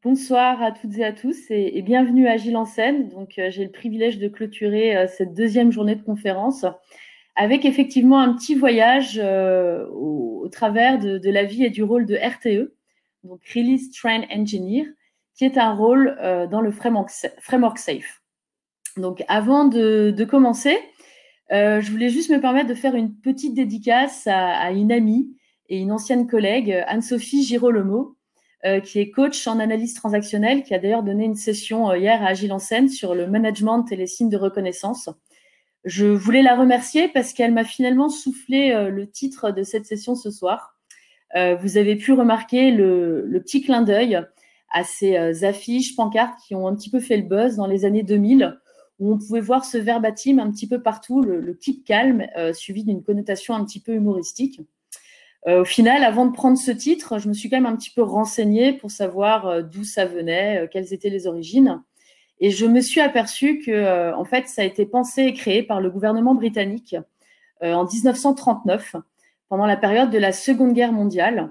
Bonsoir à toutes et à tous et bienvenue à Agile en scène. Donc, j'ai le privilège de clôturer cette deuxième journée de conférence avec effectivement un petit voyage au travers de la vie et du rôle de RTE, donc Release Train Engineer, qui est un rôle dans le framework Safe. Donc, avant de commencer, je voulais juste me permettre de faire une petite dédicace à une amie et une ancienne collègue, Anne-Sophie Girolamo, qui est coach en analyse transactionnelle, qui a d'ailleurs donné une session hier à Agile en scène sur le management et les signes de reconnaissance. Je voulais la remercier parce qu'elle m'a finalement soufflé le titre de cette session ce soir. Vous avez pu remarquer le petit clin d'œil à ces affiches, pancartes qui ont un petit peu fait le buzz dans les années 2000, où on pouvait voir ce verbatim un petit peu partout, le keep calm, suivi d'une connotation un petit peu humoristique. Au final, avant de prendre ce titre, je me suis quand même un petit peu renseignée pour savoir d'où ça venait, quelles étaient les origines. Et je me suis aperçue que, en fait, ça a été pensé et créé par le gouvernement britannique en 1939, pendant la période de la Seconde Guerre mondiale,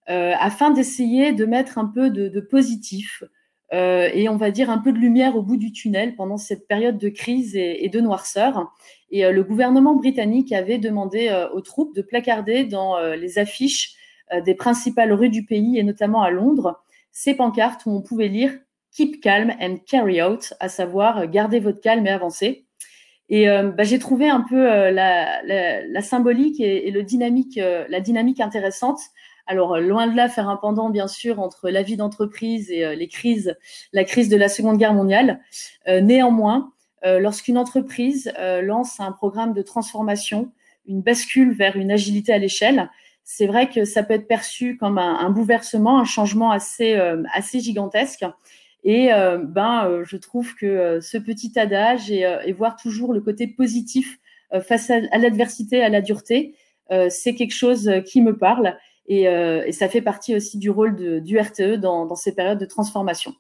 afin d'essayer de mettre un peu de positif et on va dire un peu de lumière au bout du tunnel pendant cette période de crise et de noirceur. Et le gouvernement britannique avait demandé aux troupes de placarder dans les affiches des principales rues du pays, et notamment à Londres, ces pancartes où on pouvait lire Keep calm and carry out, à savoir gardez votre calme et avancez. Et j'ai trouvé un peu la symbolique et la dynamique intéressante. Alors, loin de là, faire un pendant, bien sûr, entre la vie d'entreprise et la crise de la Seconde Guerre mondiale. Néanmoins, lorsqu'une entreprise lance un programme de transformation, une bascule vers une agilité à l'échelle, c'est vrai que ça peut être perçu comme un bouleversement, un changement assez gigantesque. Et je trouve que ce petit adage et voir toujours le côté positif face à l'adversité, à la dureté, c'est quelque chose qui me parle et ça fait partie aussi du rôle du RTE dans ces périodes de transformation.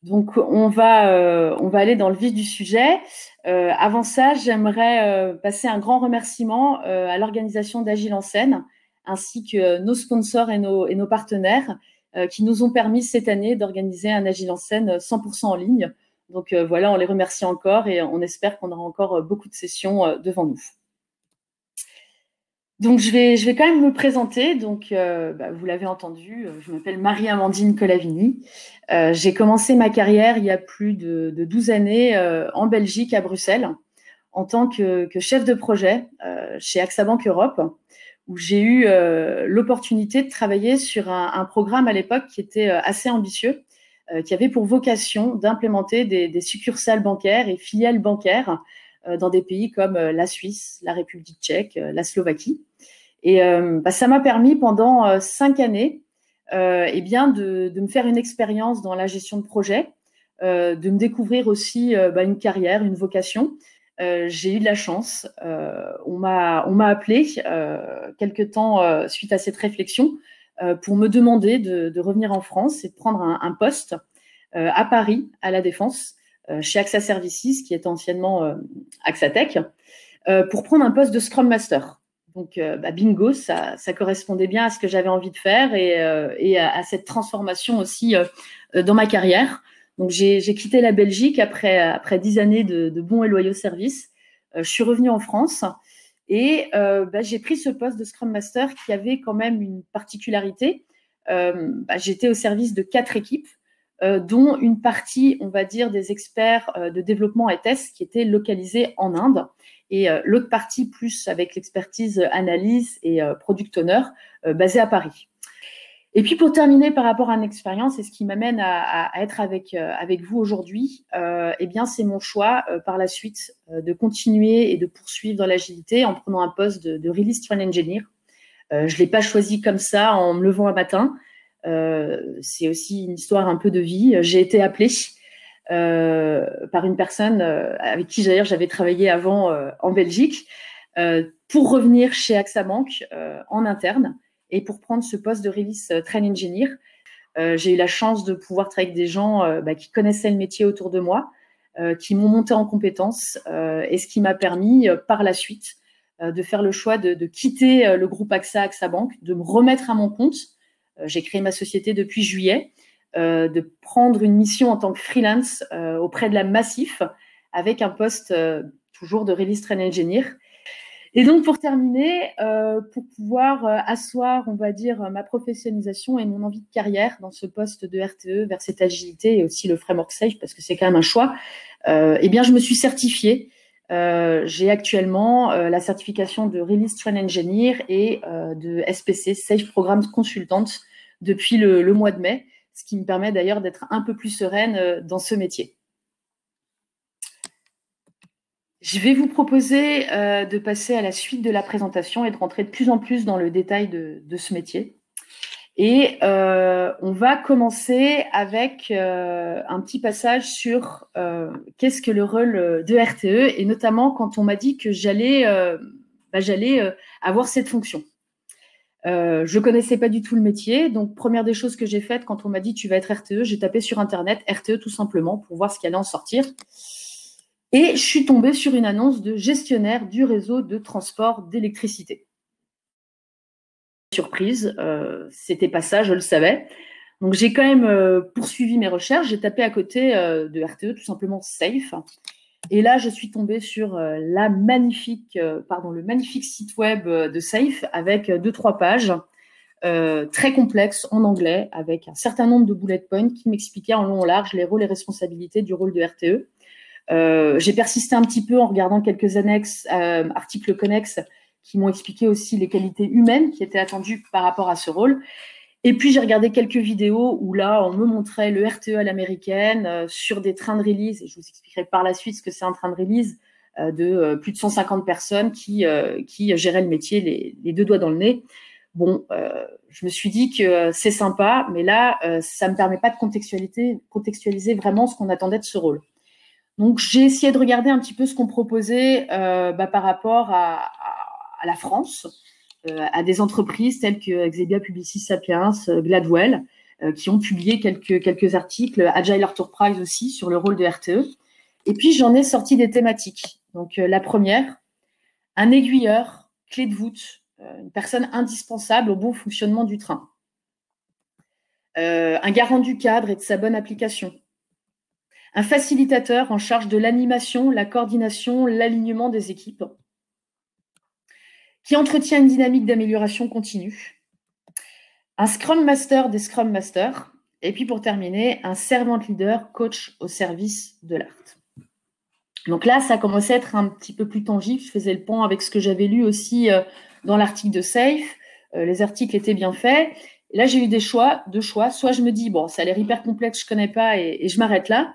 Donc, on va aller dans le vif du sujet. Avant ça, j'aimerais passer un grand remerciement à l'organisation d'Agile en scène, ainsi que nos sponsors et nos partenaires qui nous ont permis cette année d'organiser un Agile en scène 100% en ligne. Donc voilà, on les remercie encore et on espère qu'on aura encore beaucoup de sessions devant nous. Donc, je vais quand même me présenter. Donc, vous l'avez entendu, je m'appelle Marie-Amandine Colavini. J'ai commencé ma carrière il y a plus de 12 années en Belgique, à Bruxelles, en tant que chef de projet chez AXA Bank Europe, où j'ai eu l'opportunité de travailler sur un programme à l'époque qui était assez ambitieux, qui avait pour vocation d'implémenter des succursales bancaires et filiales bancaires dans des pays comme la Suisse, la République tchèque, la Slovaquie. Et ça m'a permis pendant 5 années de me faire une expérience dans la gestion de projet, de me découvrir aussi une carrière, une vocation. J'ai eu de la chance. On m'a appelé quelque temps suite à cette réflexion pour me demander de revenir en France et de prendre un poste à Paris, à La Défense, chez AXA Services, qui était anciennement AXA Tech, pour prendre un poste de Scrum Master. Donc, bingo, ça correspondait bien à ce que j'avais envie de faire et à cette transformation aussi dans ma carrière. Donc, j'ai quitté la Belgique après 10 années de bons et loyaux services. Je suis revenue en France et j'ai pris ce poste de Scrum Master qui avait quand même une particularité. J'étais au service de 4 équipes, dont une partie, on va dire, des experts de développement et tests qui étaient localisés en Inde, et l'autre partie plus avec l'expertise analyse et product owner basée à Paris. Et puis pour terminer par rapport à une expérience, et ce qui m'amène à être avec vous aujourd'hui, c'est mon choix par la suite de continuer et de poursuivre dans l'agilité en prenant un poste de Release Train Engineer. Je ne l'ai pas choisi comme ça en me levant un matin. C'est aussi une histoire un peu de vie. J'ai été appelée par une personne avec qui d'ailleurs j'avais travaillé avant en Belgique pour revenir chez AXA Bank en interne et pour prendre ce poste de Release Train Engineer. J'ai eu la chance de pouvoir travailler avec des gens qui connaissaient le métier autour de moi, qui m'ont monté en compétences et ce qui m'a permis par la suite de faire le choix de quitter le groupe AXA Bank, de me remettre à mon compte. J'ai créé ma société depuis juillet de prendre une mission en tant que freelance auprès de la Massif, avec un poste toujours de Release Train Engineer. Et donc, pour terminer, pour pouvoir asseoir, on va dire, ma professionnalisation et mon envie de carrière dans ce poste de RTE vers cette agilité et aussi le framework Safe, parce que c'est quand même un choix, eh bien, je me suis certifiée. J'ai actuellement la certification de Release Train Engineer et de SPC, Safe Program Consultant, depuis le mois de mai, ce qui me permet d'ailleurs d'être un peu plus sereine dans ce métier. Je vais vous proposer de passer à la suite de la présentation et de rentrer de plus en plus dans le détail de ce métier. Et on va commencer avec un petit passage sur qu'est-ce que le rôle de RTE, et notamment quand on m'a dit que j'allais avoir cette fonction. Je ne connaissais pas du tout le métier, donc première des choses que j'ai faites quand on m'a dit tu vas être RTE, j'ai tapé sur Internet RTE tout simplement pour voir ce qui allait en sortir. Et je suis tombée sur une annonce de gestionnaire du réseau de transport d'électricité. Surprise, c'était pas ça, je le savais. Donc j'ai quand même poursuivi mes recherches, j'ai tapé à côté de RTE, tout simplement Safe. Et là, je suis tombée sur le magnifique site web de Safe avec 2-3 pages très complexes en anglais, avec un certain nombre de bullet points qui m'expliquaient en long et en large les rôles et responsabilités du rôle de RTE. J'ai persisté un petit peu en regardant quelques annexes, articles connexes qui m'ont expliqué aussi les qualités humaines qui étaient attendues par rapport à ce rôle. Et puis, j'ai regardé quelques vidéos où là, on me montrait le RTE à l'américaine sur des trains de release. Et je vous expliquerai par la suite ce que c'est un train de release de plus de 150 personnes qui géraient le métier les deux doigts dans le nez. Bon, je me suis dit que c'est sympa, mais là, ça ne me permet pas de contextualiser vraiment ce qu'on attendait de ce rôle. Donc, j'ai essayé de regarder un petit peu ce qu'on proposait par rapport à la France, à des entreprises telles que Xebia, Publicis Sapiens, Gladwell, qui ont publié quelques articles, Agile Enterprise aussi, sur le rôle de RTE. Et puis, j'en ai sorti des thématiques. Donc, la première, un aiguilleur, clé de voûte, une personne indispensable au bon fonctionnement du train. Un garant du cadre et de sa bonne application. Un facilitateur en charge de l'animation, la coordination, l'alignement des équipes, qui entretient une dynamique d'amélioration continue. Un Scrum Master des Scrum Masters. Et puis pour terminer, un Servant Leader, coach au service de l'art. Donc là, ça commençait à être un petit peu plus tangible. Je faisais le pont avec ce que j'avais lu aussi dans l'article de Safe. Les articles étaient bien faits. Et là, j'ai eu deux choix. Soit je me dis, bon, ça a l'air hyper complexe, je ne connais pas et je m'arrête là.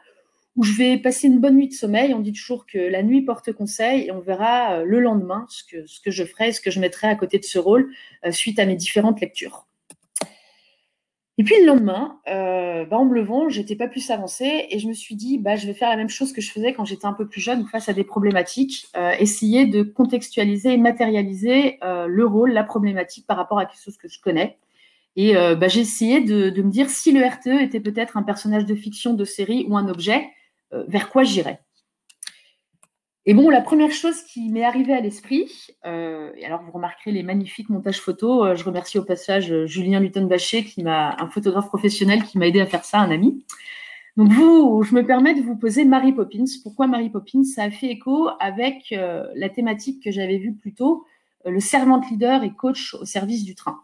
Ou je vais passer une bonne nuit de sommeil. On dit toujours que la nuit porte conseil et on verra le lendemain ce que je ferai, ce que je mettrai à côté de ce rôle suite à mes différentes lectures. Et puis le lendemain, en me levant, je n'étais pas plus avancée et je me suis dit, je vais faire la même chose que je faisais quand j'étais un peu plus jeune face à des problématiques, essayer de contextualiser et matérialiser le rôle, la problématique par rapport à quelque chose que je connais. Et j'ai essayé de me dire si le RTE était peut-être un personnage de fiction, de série ou un objet, vers quoi j'irais. Et bon, la première chose qui m'est arrivée à l'esprit, et alors vous remarquerez les magnifiques montages photos, je remercie au passage Julien Luton-Baché, un photographe professionnel qui m'a aidé à faire ça, un ami. Donc je me permets de vous poser Mary Poppins. Pourquoi Mary Poppins? Ça a fait écho avec la thématique que j'avais vue plus tôt, le servant leader et coach au service du train.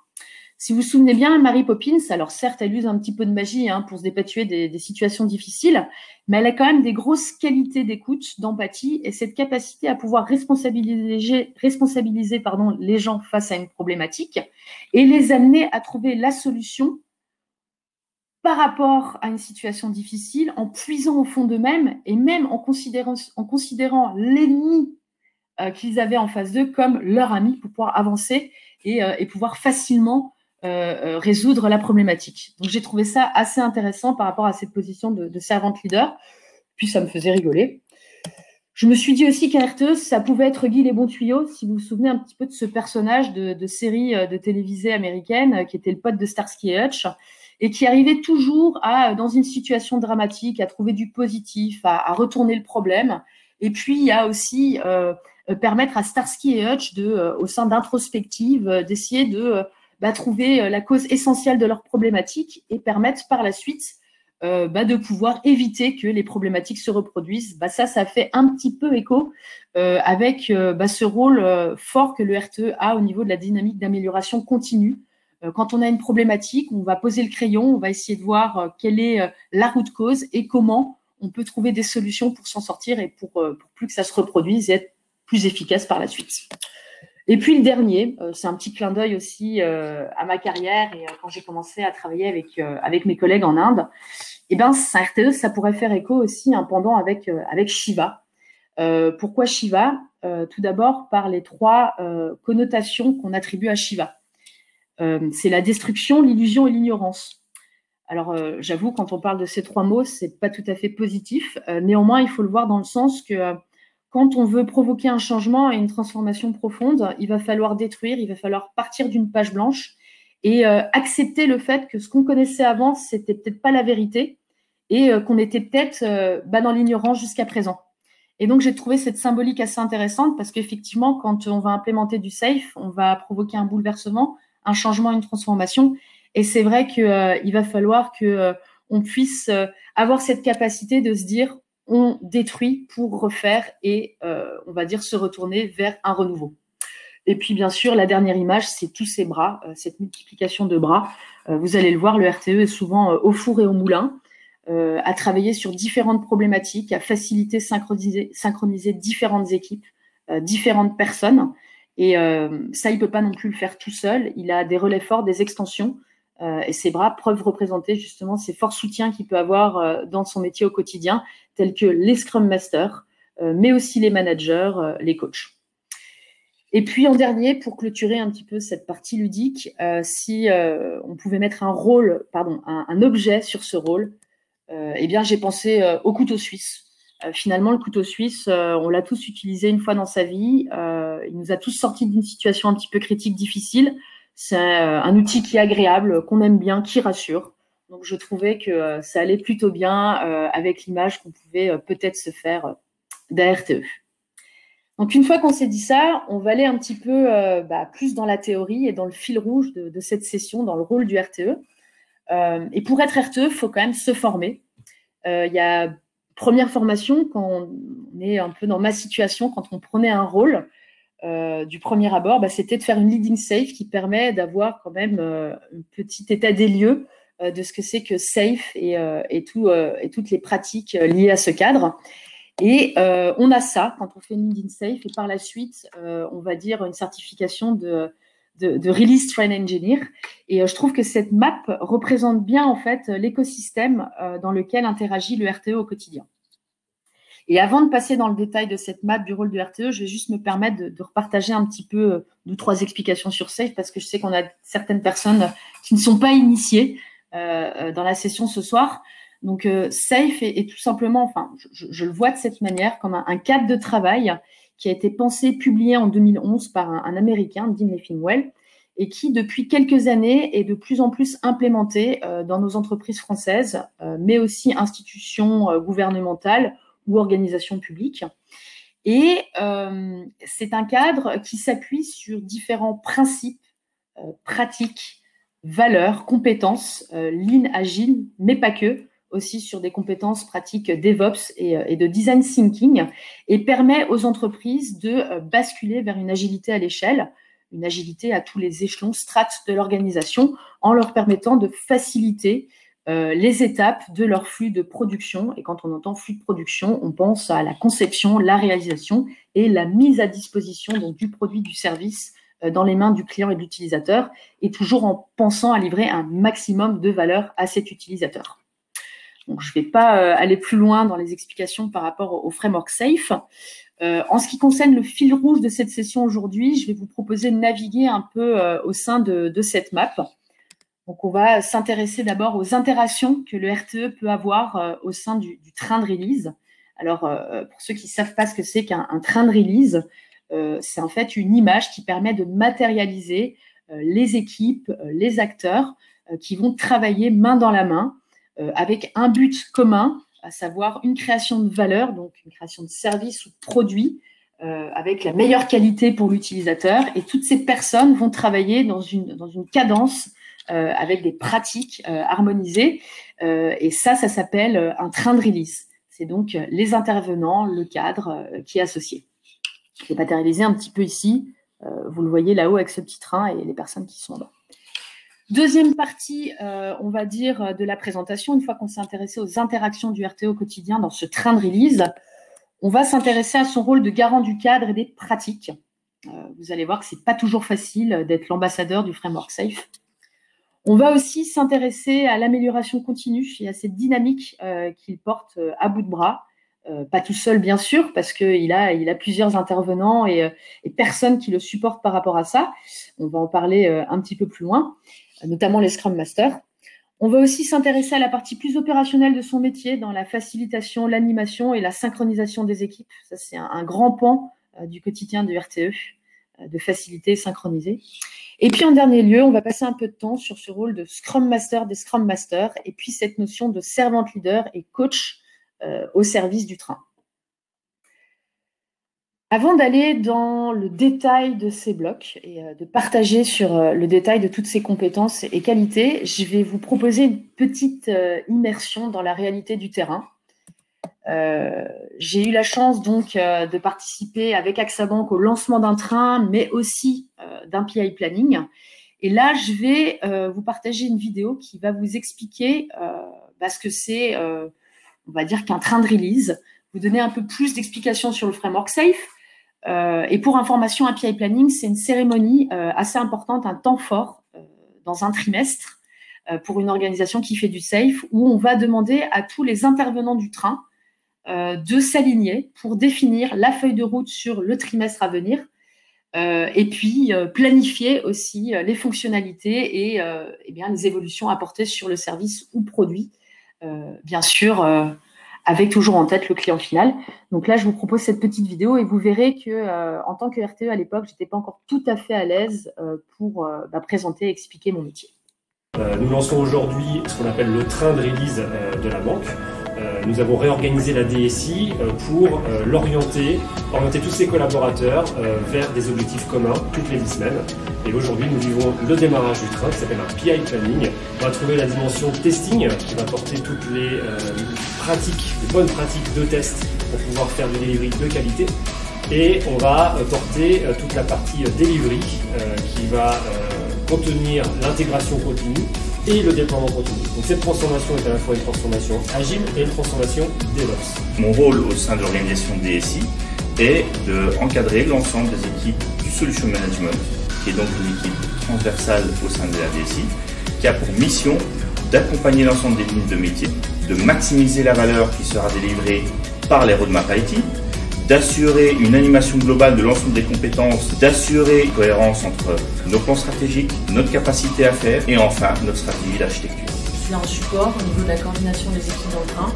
Si vous vous souvenez bien, Mary Poppins, alors certes, elle use un petit peu de magie pour se dépatouiller des situations difficiles, mais elle a quand même des grosses qualités d'écoute, d'empathie, et cette capacité à pouvoir responsabiliser les gens face à une problématique et les amener à trouver la solution par rapport à une situation difficile, en puisant au fond d'eux-mêmes et même en considérant l'ennemi qu'ils avaient en face d'eux comme leur ami pour pouvoir avancer et pouvoir facilement résoudre la problématique. Donc, j'ai trouvé ça assez intéressant par rapport à cette position de servant leader. Puis, ça me faisait rigoler. Je me suis dit aussi qu'un RTE, ça pouvait être Guy les bons tuyaux, si vous vous souvenez un petit peu de ce personnage de série de télévisée américaine qui était le pote de Starsky et Hutch et qui arrivait toujours dans une situation dramatique, à trouver du positif, à retourner le problème. Et puis, à aussi permettre à Starsky et Hutch, au sein d'introspective, d'essayer de trouver la cause essentielle de leurs problématiques et permettre par la suite de pouvoir éviter que les problématiques se reproduisent. Ça fait un petit peu écho avec ce rôle fort que le RTE a au niveau de la dynamique d'amélioration continue. Quand on a une problématique, on va poser le crayon, on va essayer de voir quelle est la root cause et comment on peut trouver des solutions pour s'en sortir et pour plus que ça se reproduise et être plus efficace par la suite. Et puis le dernier, c'est un petit clin d'œil aussi à ma carrière et quand j'ai commencé à travailler avec mes collègues en Inde, ça RTE, ça pourrait faire écho aussi un pendant avec Shiva. Pourquoi Shiva? Tout d'abord par les 3 connotations qu'on attribue à Shiva. C'est la destruction, l'illusion et l'ignorance. Alors, j'avoue, quand on parle de ces 3 mots, c'est pas tout à fait positif. Néanmoins, il faut le voir dans le sens que quand on veut provoquer un changement et une transformation profonde, il va falloir détruire, il va falloir partir d'une page blanche et accepter le fait que ce qu'on connaissait avant, c'était peut-être pas la vérité et qu'on était peut-être dans l'ignorance jusqu'à présent. Et donc, j'ai trouvé cette symbolique assez intéressante parce qu'effectivement, quand on va implémenter du SAFe, on va provoquer un bouleversement, un changement, une transformation. Et c'est vrai qu'il va falloir qu'on puisse avoir cette capacité de se dire on détruit pour refaire et on va dire se retourner vers un renouveau. Et puis, bien sûr, la dernière image, c'est tous ces bras, cette multiplication de bras. Vous allez le voir, le RTE est souvent au four et au moulin, à travailler sur différentes problématiques, à faciliter, synchroniser différentes équipes, différentes personnes. Et ça, il ne peut pas non plus le faire tout seul. Il a des relais forts, des extensions. Et ces bras peuvent représenter justement ces forts soutiens qu'il peut avoir dans son métier au quotidien, tels que les Scrum Masters, mais aussi les managers, les coachs. Et puis en dernier, pour clôturer un petit peu cette partie ludique, si on pouvait mettre un objet sur ce rôle, j'ai pensé au couteau suisse. Finalement, le couteau suisse, on l'a tous utilisé une fois dans sa vie. Il nous a tous sortis d'une situation un petit peu critique, difficile. C'est un outil qui est agréable, qu'on aime bien, qui rassure. Donc, je trouvais que ça allait plutôt bien avec l'image qu'on pouvait peut-être se faire d'un RTE. Donc, une fois qu'on s'est dit ça, on va aller un petit peu plus dans la théorie et dans le fil rouge de cette session, dans le rôle du RTE. Et pour être RTE, il faut quand même se former. Il y a première formation, quand on est un peu dans ma situation, quand on prenait un rôle du premier abord, c'était de faire une leading safe qui permet d'avoir quand même un petit état des lieux de ce que c'est que safe et toutes les pratiques liées à ce cadre. Et on a ça quand on fait une leading safe et par la suite, on va dire une certification de Release Train Engineer. Et je trouve que cette map représente bien en fait l'écosystème dans lequel interagit le RTE au quotidien. Et avant de passer dans le détail de cette map du rôle du RTE, je vais juste me permettre de repartager un petit peu 2 ou 3 explications sur SAFe parce que je sais qu'on a certaines personnes qui ne sont pas initiées dans la session ce soir. Donc, SAFe est tout simplement, je le vois de cette manière, comme un cadre de travail qui a été pensé, publié en 2011 par un Américain, Dean Leffingwell, et qui, depuis quelques années, est de plus en plus implémenté dans nos entreprises françaises, mais aussi institutions gouvernementales ou organisations publiques. Et c'est un cadre qui s'appuie sur différents principes, pratiques, valeurs, compétences, lean, agile, mais pas que, aussi sur des compétences pratiques DevOps et de design thinking, et permet aux entreprises de basculer vers une agilité à l'échelle, une agilité à tous les échelons, strates de l'organisation, en leur permettant de faciliter les étapes de leur flux de production. Et quand on entend flux de production, on pense à la conception, la réalisation et la mise à disposition donc, du produit, du service dans les mains du client et de l'utilisateur, et toujours en pensant à livrer un maximum de valeur à cet utilisateur. Donc, je ne vais pas aller plus loin dans les explications par rapport au framework SAFe. En ce qui concerne le fil rouge de cette session aujourd'hui, je vais vous proposer de naviguer un peu au sein de cette map. Donc, on va s'intéresser d'abord aux interactions que le RTE peut avoir au sein du train de release. Alors, pour ceux qui ne savent pas ce que c'est qu'un train de release, c'est en fait une image qui permet de matérialiser les équipes, les acteurs qui vont travailler main dans la main avec un but commun, à savoir une création de valeur, donc une création de service ou de produit avec la meilleure qualité pour l'utilisateur. Et toutes ces personnes vont travailler dans une cadence avec des pratiques harmonisées. Et ça s'appelle un train de release. C'est donc les intervenants, le cadre qui est associé. Je vais matérialiser un petit peu ici. Vous le voyez là-haut avec ce petit train et les personnes qui sont là. Deuxième partie, on va dire, de la présentation. Une fois qu'on s'est intéressé aux interactions du RTE au quotidien dans ce train de release, on va s'intéresser à son rôle de garant du cadre et des pratiques. Vous allez voir que ce n'est pas toujours facile d'être l'ambassadeur du framework SAFe. On va aussi s'intéresser à l'amélioration continue et à cette dynamique qu'il porte à bout de bras. Pas tout seul, bien sûr, parce qu'il a plusieurs intervenants et personnes qui le supportent par rapport à ça. On va en parler un petit peu plus loin, notamment les Scrum Masters. On va aussi s'intéresser à la partie plus opérationnelle de son métier, dans la facilitation, l'animation et la synchronisation des équipes. Ça, c'est un grand pan du quotidien du RTE, de faciliter et synchroniser. Et puis, en dernier lieu, on va passer un peu de temps sur ce rôle de Scrum Master des Scrum Masters et puis cette notion de servant leader et coach au service du train. Avant d'aller dans le détail de ces blocs et de partager sur le détail de toutes ces compétences et qualités, je vais vous proposer une petite immersion dans la réalité du terrain. J'ai eu la chance donc de participer avec AXA Bank au lancement d'un train, mais aussi d'un PI Planning. Et là, je vais vous partager une vidéo qui va vous expliquer ce que c'est, on va dire, qu'un train de release, vous donner un peu plus d'explications sur le framework SAFe. Et pour information, un PI Planning, c'est une cérémonie assez importante, un temps fort dans un trimestre pour une organisation qui fait du SAFe, où on va demander à tous les intervenants du train de s'aligner pour définir la feuille de route sur le trimestre à venir et puis planifier aussi les fonctionnalités et bien, les évolutions apportées sur le service ou produit, bien sûr, avec toujours en tête le client final. Donc là, je vous propose cette petite vidéo et vous verrez que en tant que RTE à l'époque, je n'étais pas encore tout à fait à l'aise pour présenter et expliquer mon métier. Nous lançons aujourd'hui ce qu'on appelle le train de release de la banque. Nous avons réorganisé la DSI pour orienter tous ses collaborateurs vers des objectifs communs toutes les 10 semaines. Et aujourd'hui, nous vivons le démarrage du train qui s'appelle un PI Planning. On va trouver la dimension testing qui va porter toutes les bonnes pratiques de test pour pouvoir faire du delivery de qualité. Et on va porter toute la partie delivery qui va contenir l'intégration continue et le déploiement continu. Donc cette transformation est à la fois une transformation agile et une transformation DevOps. Mon rôle au sein de l'organisation DSI est d'encadrer l'ensemble des équipes du Solution Management, qui est donc une équipe transversale au sein de la DSI, qui a pour mission d'accompagner l'ensemble des lignes de métier, de maximiser la valeur qui sera délivrée par les roadmaps IT, d'assurer une animation globale de l'ensemble des compétences, d'assurer une cohérence entre nos plans stratégiques, notre capacité à faire et enfin notre stratégie d'architecture. Je suis en support au niveau de la coordination des équipes dans le train,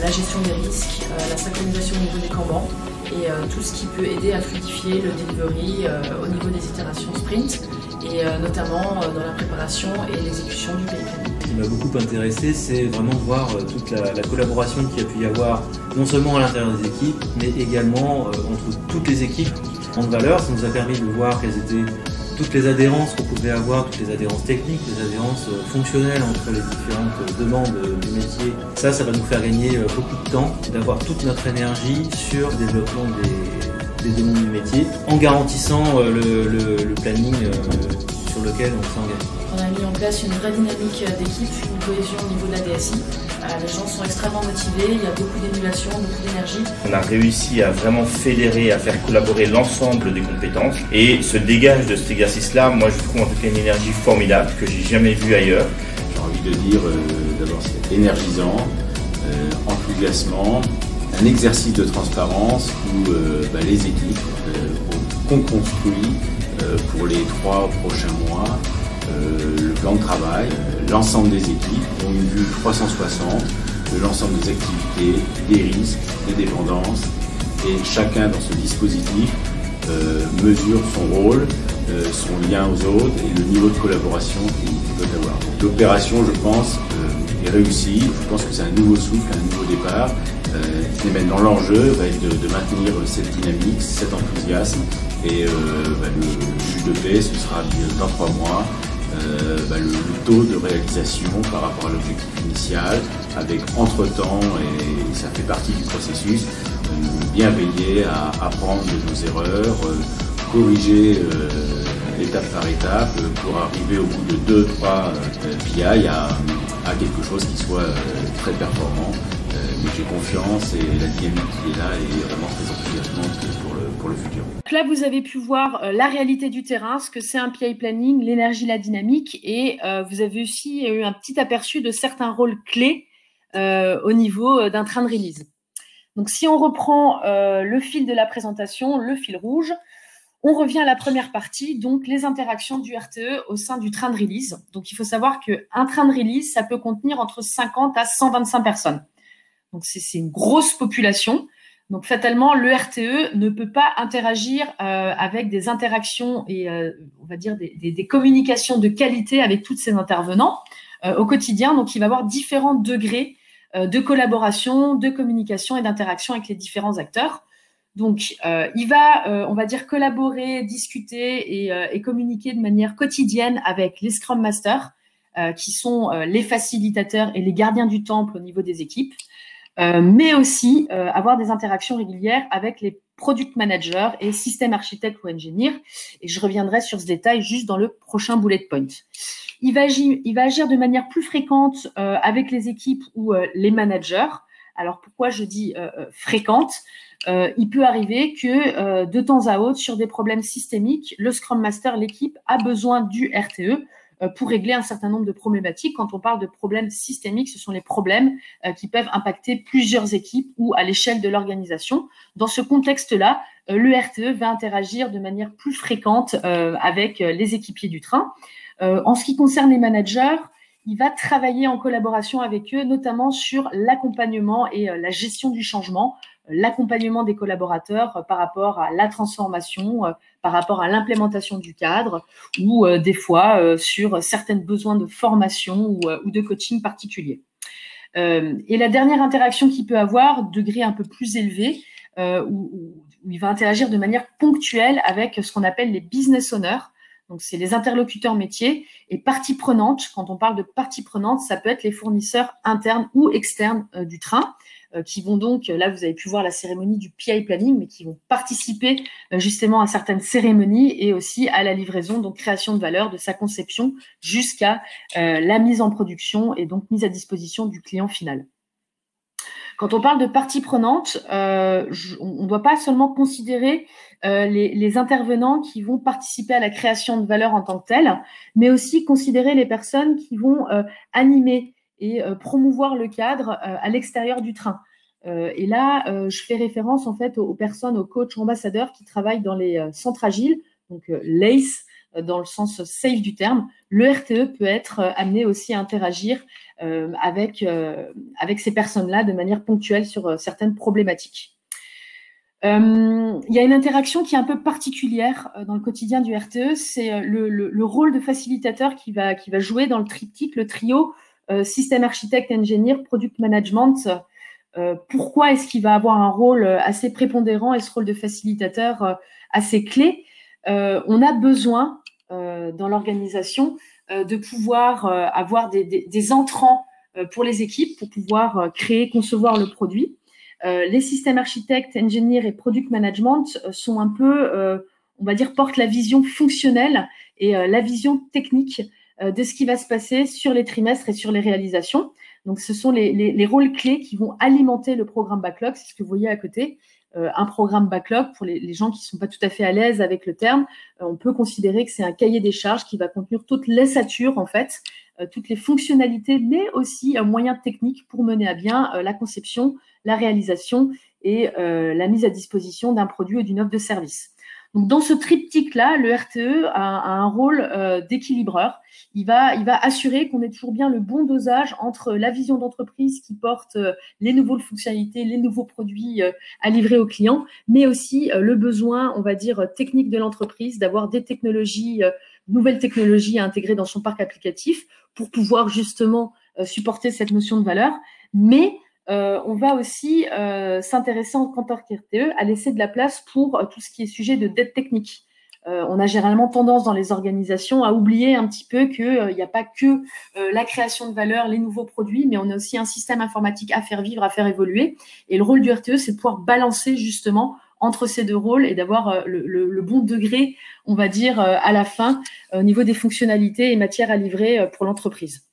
la gestion des risques, la synchronisation au niveau des Kanban et tout ce qui peut aider à fluidifier le delivery au niveau des itérations sprint et notamment dans la préparation et l'exécution du PI Planning. Ce qui m'a beaucoup intéressé, c'est vraiment de voir toute la collaboration qu'il y a pu y avoir, non seulement à l'intérieur des équipes, mais également entre toutes les équipes en valeur. Ça nous a permis de voir quelles étaient toutes les adhérences qu'on pouvait avoir, toutes les adhérences techniques, les adhérences fonctionnelles entre les différentes demandes du métier. Ça va nous faire gagner beaucoup de temps, d'avoir toute notre énergie sur le développement des demandes du métier, en garantissant le planning sur lequel on s'engage. On a mis en place une vraie dynamique d'équipe, une cohésion au niveau de la DSI. Les gens sont extrêmement motivés, il y a beaucoup d'émulation, beaucoup d'énergie. On a réussi à vraiment fédérer, à faire collaborer l'ensemble des compétences et se dégage de cet exercice-là, moi je trouve en tout cas une énergie formidable que j'ai jamais vue ailleurs. J'ai envie de dire d'abord c'est énergisant, enthousiasmant, un exercice de transparence où les équipes qu'on construit pour les 3 prochains mois, le plan de travail, l'ensemble des équipes ont une vue 360 de l'ensemble des activités, des risques, des dépendances et chacun dans ce dispositif mesure son rôle, son lien aux autres et le niveau de collaboration qu'il peut avoir. L'opération, je pense, est réussi. Je pense que c'est un nouveau souffle, un nouveau départ. Et maintenant l'enjeu va être de maintenir cette dynamique, cet enthousiasme. Et le juge de paix, ce sera dans 3 mois. Le taux de réalisation par rapport à l'objectif initial, avec entre-temps, et ça fait partie du processus, bien veiller à apprendre de nos erreurs, corriger étape par étape pour arriver au bout de 2-3 PI à quelque chose qui soit très performant. Mais j'ai confiance et la dynamique qui est là est vraiment très enthousiasmante pour le futur. Donc là, vous avez pu voir la réalité du terrain, ce que c'est un PI planning, l'énergie, la dynamique, et vous avez aussi eu un petit aperçu de certains rôles clés au niveau d'un train de release. Donc si on reprend le fil de la présentation, le fil rouge, on revient à la première partie, donc les interactions du RTE au sein du train de release. Donc il faut savoir qu'un train de release, ça peut contenir entre 50 à 125 personnes. Donc c'est une grosse population. Donc fatalement, le RTE ne peut pas interagir avec des interactions et on va dire des communications de qualité avec tous ces intervenants au quotidien. Donc il va y avoir différents degrés de collaboration, de communication et d'interaction avec les différents acteurs. Donc il va, on va dire, collaborer, discuter et communiquer de manière quotidienne avec les Scrum Masters, qui sont les facilitateurs et les gardiens du temple au niveau des équipes. Mais aussi avoir des interactions régulières avec les product managers et système architectes ou engineers. Et je reviendrai sur ce détail juste dans le prochain bullet point. Il va agir de manière plus fréquente avec les équipes ou les managers. Alors pourquoi je dis fréquente? Il peut arriver que de temps à autre, sur des problèmes systémiques, le Scrum Master, l'équipe, a besoin du RTE pour régler un certain nombre de problématiques. Quand on parle de problèmes systémiques, ce sont les problèmes qui peuvent impacter plusieurs équipes ou à l'échelle de l'organisation. Dans ce contexte-là, le RTE va interagir de manière plus fréquente avec les équipiers du train. En ce qui concerne les managers, il va travailler en collaboration avec eux, notamment sur l'accompagnement et la gestion du changement, l'accompagnement des collaborateurs par rapport à la transformation, par rapport à l'implémentation du cadre ou des fois sur certains besoins de formation ou de coaching particulier. Et la dernière interaction qu'il peut avoir, degré un peu plus élevé, où il va interagir de manière ponctuelle avec ce qu'on appelle les business owners. Donc, c'est les interlocuteurs métiers et parties prenantes. Quand on parle de parties prenantes, ça peut être les fournisseurs internes ou externes du train qui vont donc, là, vous avez pu voir la cérémonie du PI Planning, mais qui vont participer justement à certaines cérémonies et aussi à la livraison, donc création de valeur de sa conception jusqu'à la mise en production et donc mise à disposition du client final. Quand on parle de parties prenantes, on ne doit pas seulement considérer les intervenants qui vont participer à la création de valeur en tant que telle, mais aussi considérer les personnes qui vont animer et promouvoir le cadre à l'extérieur du train. Et là, je fais référence en fait aux personnes, aux coachs ambassadeurs qui travaillent dans les centres agiles, donc LACE, dans le sens safe du terme. Le RTE peut être amené aussi à interagir avec ces personnes-là de manière ponctuelle sur certaines problématiques. Il y a une interaction qui est un peu particulière dans le quotidien du RTE, c'est le rôle de facilitateur qui va jouer dans le triptyque, le trio système architecte, engineer, product management. Pourquoi est-ce qu'il va avoir un rôle assez prépondérant et ce rôle de facilitateur assez clé? On a besoin dans l'organisation de pouvoir avoir des entrants pour les équipes, pour pouvoir créer, concevoir le produit. Les systèmes architectes, engineers et product management sont un peu, on va dire, portent la vision fonctionnelle et la vision technique de ce qui va se passer sur les trimestres et sur les réalisations. Donc, ce sont les rôles clés qui vont alimenter le programme backlog. C'est ce que vous voyez à côté. Un programme backlog, pour les gens qui ne sont pas tout à fait à l'aise avec le terme, on peut considérer que c'est un cahier des charges qui va contenir toute l'essature, en fait, toutes les fonctionnalités, mais aussi un moyen technique pour mener à bien la conception, la réalisation et la mise à disposition d'un produit ou d'une offre de service. Donc, dans ce triptyque-là, le RTE a un rôle d'équilibreur. Il va assurer qu'on ait toujours bien le bon dosage entre la vision d'entreprise qui porte les nouvelles fonctionnalités, les nouveaux produits à livrer aux clients, mais aussi le besoin, on va dire, technique de l'entreprise, d'avoir des technologies, nouvelles technologies à intégrer dans son parc applicatif pour pouvoir justement supporter cette notion de valeur, mais on va aussi s'intéresser en tant qu'RTE à laisser de la place pour tout ce qui est sujet de dette technique. On a généralement tendance dans les organisations à oublier un petit peu qu'il n'y a pas que la création de valeur, les nouveaux produits, mais on a aussi un système informatique à faire vivre, à faire évoluer. Et le rôle du RTE, c'est de pouvoir balancer justement entre ces deux rôles et d'avoir le bon degré, on va dire, à la fin, au niveau des fonctionnalités et matières à livrer pour l'entreprise.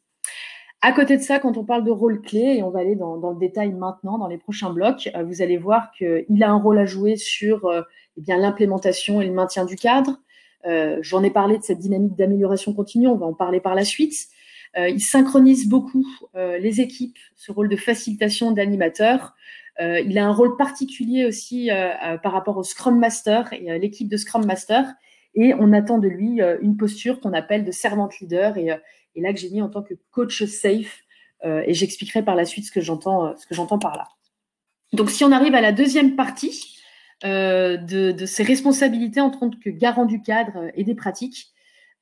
À côté de ça, quand on parle de rôle clé, et on va aller dans le détail maintenant, dans les prochains blocs, vous allez voir qu'il a un rôle à jouer sur l'implémentation et le maintien du cadre. J'en ai parlé de cette dynamique d'amélioration continue, on va en parler par la suite. Il synchronise beaucoup les équipes, ce rôle de facilitation d'animateur. Il a un rôle particulier aussi par rapport au Scrum Master et l'équipe de Scrum Master. Et on attend de lui une posture qu'on appelle de servant leader et là que j'ai mis en tant que coach safe, et j'expliquerai par la suite ce que j'entends par là. Donc, si on arrive à la deuxième partie de ses responsabilités en tant que garant du cadre et des pratiques,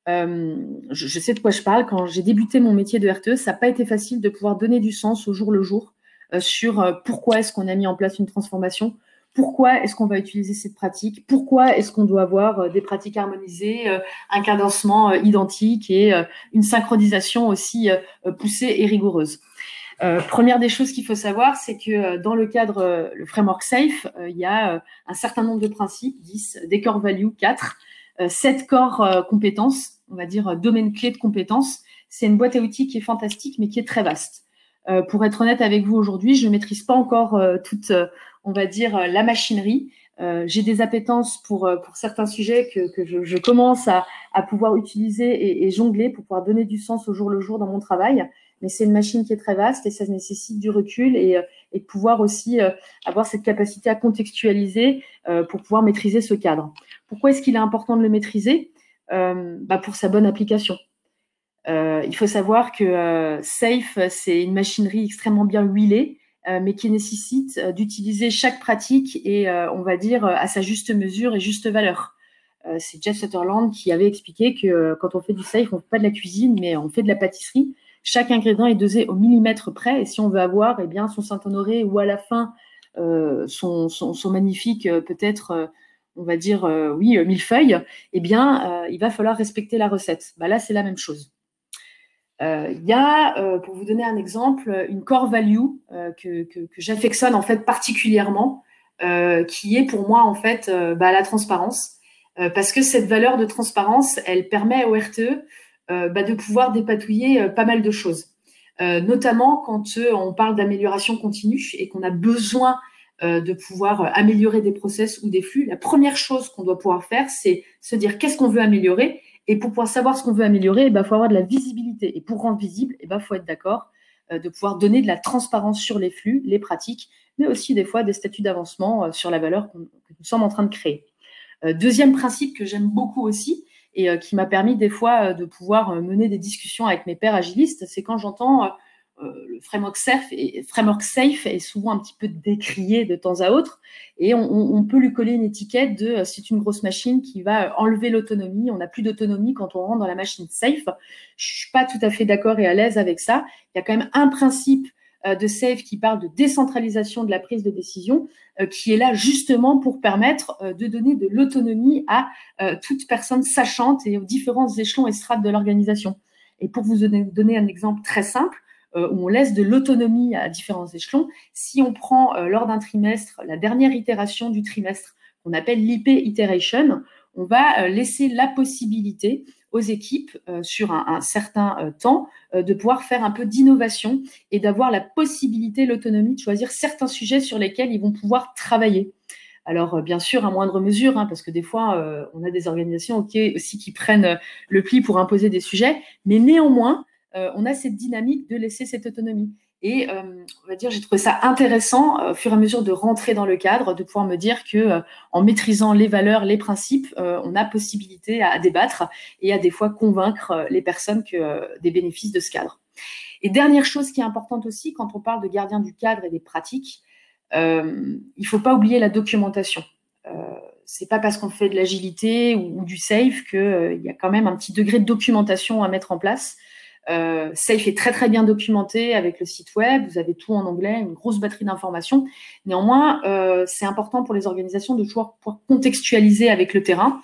je sais de quoi je parle. Quand j'ai débuté mon métier de RTE, ça n'a pas été facile de pouvoir donner du sens au jour le jour sur pourquoi est-ce qu'on a mis en place une transformation, pourquoi est-ce qu'on va utiliser cette pratique, pourquoi est-ce qu'on doit avoir des pratiques harmonisées, un cadencement identique et une synchronisation aussi poussée et rigoureuse. Première des choses qu'il faut savoir, c'est que dans le cadre, le framework SAFE, il y a un certain nombre de principes, 10, des core values, 4, 7 core compétences, on va dire domaine clé de compétences. C'est une boîte à outils qui est fantastique, mais qui est très vaste. Pour être honnête avec vous aujourd'hui, je ne maîtrise pas encore toute, on va dire, la machinerie. J'ai des appétences pour certains sujets que je commence à pouvoir utiliser et jongler pour pouvoir donner du sens au jour le jour dans mon travail. Mais c'est une machine qui est très vaste et ça nécessite du recul et de pouvoir aussi avoir cette capacité à contextualiser pour pouvoir maîtriser ce cadre. Pourquoi est-ce qu'il est important de le maîtriser? Pour sa bonne application. Il faut savoir que SAFE, c'est une machinerie extrêmement bien huilée, mais qui nécessite d'utiliser chaque pratique et, on va dire, à sa juste mesure et juste valeur. C'est Jeff Sutherland qui avait expliqué que quand on fait du SAFE, on ne fait pas de la cuisine, mais on fait de la pâtisserie. Chaque ingrédient est dosé au millimètre près, et si on veut avoir son Saint-Honoré ou à la fin son magnifique, peut-être, on va dire, millefeuille, il va falloir respecter la recette. Là, c'est la même chose. Il y a, pour vous donner un exemple, une core value que j'affectionne en fait particulièrement, qui est pour moi en fait la transparence, parce que cette valeur de transparence, elle permet au RTE de pouvoir dépatouiller pas mal de choses, notamment quand on parle d'amélioration continue et qu'on a besoin de pouvoir améliorer des process ou des flux. La première chose qu'on doit pouvoir faire, c'est se dire qu'est-ce qu'on veut améliorer. Et pour pouvoir savoir ce qu'on veut améliorer, il faut avoir de la visibilité. Et pour rendre visible, il faut être d'accord de pouvoir donner de la transparence sur les flux, les pratiques, mais aussi des fois des statuts d'avancement sur la valeur que nous sommes en train de créer. Deuxième principe que j'aime beaucoup aussi et qui m'a permis des fois de pouvoir mener des discussions avec mes pairs agilistes, c'est quand j'entends le framework SAFE est souvent un petit peu décrié de temps à autre et on peut lui coller une étiquette de c'est une grosse machine qui va enlever l'autonomie. On n'a plus d'autonomie quand on rentre dans la machine SAFE. Je suis pas tout à fait d'accord et à l'aise avec ça. Il y a quand même un principe de SAFE qui parle de décentralisation de la prise de décision qui est là justement pour permettre de donner de l'autonomie à toute personne sachante et aux différents échelons et strates de l'organisation. Et pour vous donner un exemple très simple, où on laisse de l'autonomie à différents échelons. Si on prend lors d'un trimestre la dernière itération du trimestre, qu'on appelle l'IP Iteration, on va laisser la possibilité aux équipes sur un certain temps de pouvoir faire un peu d'innovation et d'avoir la possibilité, l'autonomie de choisir certains sujets sur lesquels ils vont pouvoir travailler. Alors, bien sûr, à moindre mesure, parce que des fois, on a des organisations aussi qui prennent le pli pour imposer des sujets, mais néanmoins, on a cette dynamique de laisser cette autonomie. Et on va dire, j'ai trouvé ça intéressant au fur et à mesure de rentrer dans le cadre, de pouvoir me dire que en maîtrisant les valeurs, les principes, on a possibilité à débattre et à des fois convaincre les personnes des bénéfices de ce cadre. Et dernière chose qui est importante aussi, quand on parle de gardien du cadre et des pratiques, il faut pas oublier la documentation. C'est pas parce qu'on fait de l'agilité ou du SAFE qu'il y a quand même un petit degré de documentation à mettre en place. Safe est très, très bien documenté avec le site web. Vous avez tout en anglais, une grosse batterie d'informations. Néanmoins, c'est important pour les organisations de pouvoir contextualiser avec le terrain.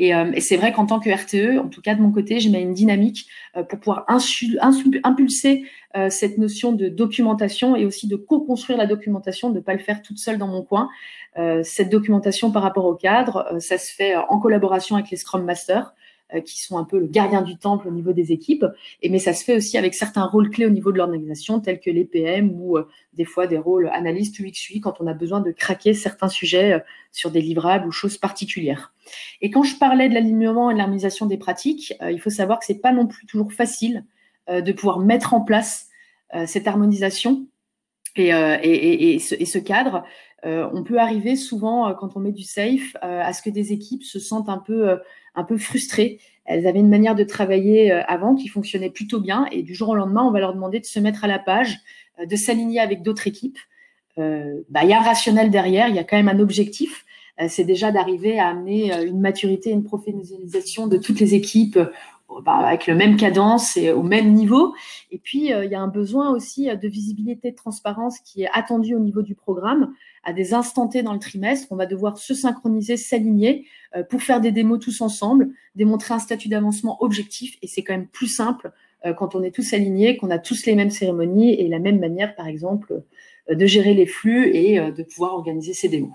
Et c'est vrai qu'en tant que RTE, en tout cas de mon côté, je mets une dynamique pour pouvoir impulser cette notion de documentation et aussi de co-construire la documentation, de ne pas le faire toute seule dans mon coin. Cette documentation par rapport au cadre, ça se fait en collaboration avec les Scrum Masters, qui sont un peu le gardien du temple au niveau des équipes, mais ça se fait aussi avec certains rôles clés au niveau de l'organisation, tels que les PM ou des fois des rôles analystes ou XUI quand on a besoin de craquer certains sujets sur des livrables ou choses particulières. Et quand je parlais de l'alignement et de l'harmonisation des pratiques, il faut savoir que c'est pas non plus toujours facile de pouvoir mettre en place cette harmonisation et ce cadre. On peut arriver souvent, quand on met du safe, à ce que des équipes se sentent un peu frustrées. Elles avaient une manière de travailler avant qui fonctionnait plutôt bien et du jour au lendemain, on va leur demander de se mettre à la page, de s'aligner avec d'autres équipes. Y a un rationnel derrière, il y a quand même un objectif. C'est déjà d'arriver à amener une maturité et une professionnalisation de toutes les équipes avec le même cadence et au même niveau. Et puis, il y a un besoin aussi de visibilité, de transparence qui est attendu au niveau du programme. À des instants T dans le trimestre, on va devoir se synchroniser, s'aligner pour faire des démos tous ensemble, démontrer un statut d'avancement objectif. Et c'est quand même plus simple quand on est tous alignés, qu'on a tous les mêmes cérémonies et la même manière, par exemple, de gérer les flux et de pouvoir organiser ces démos.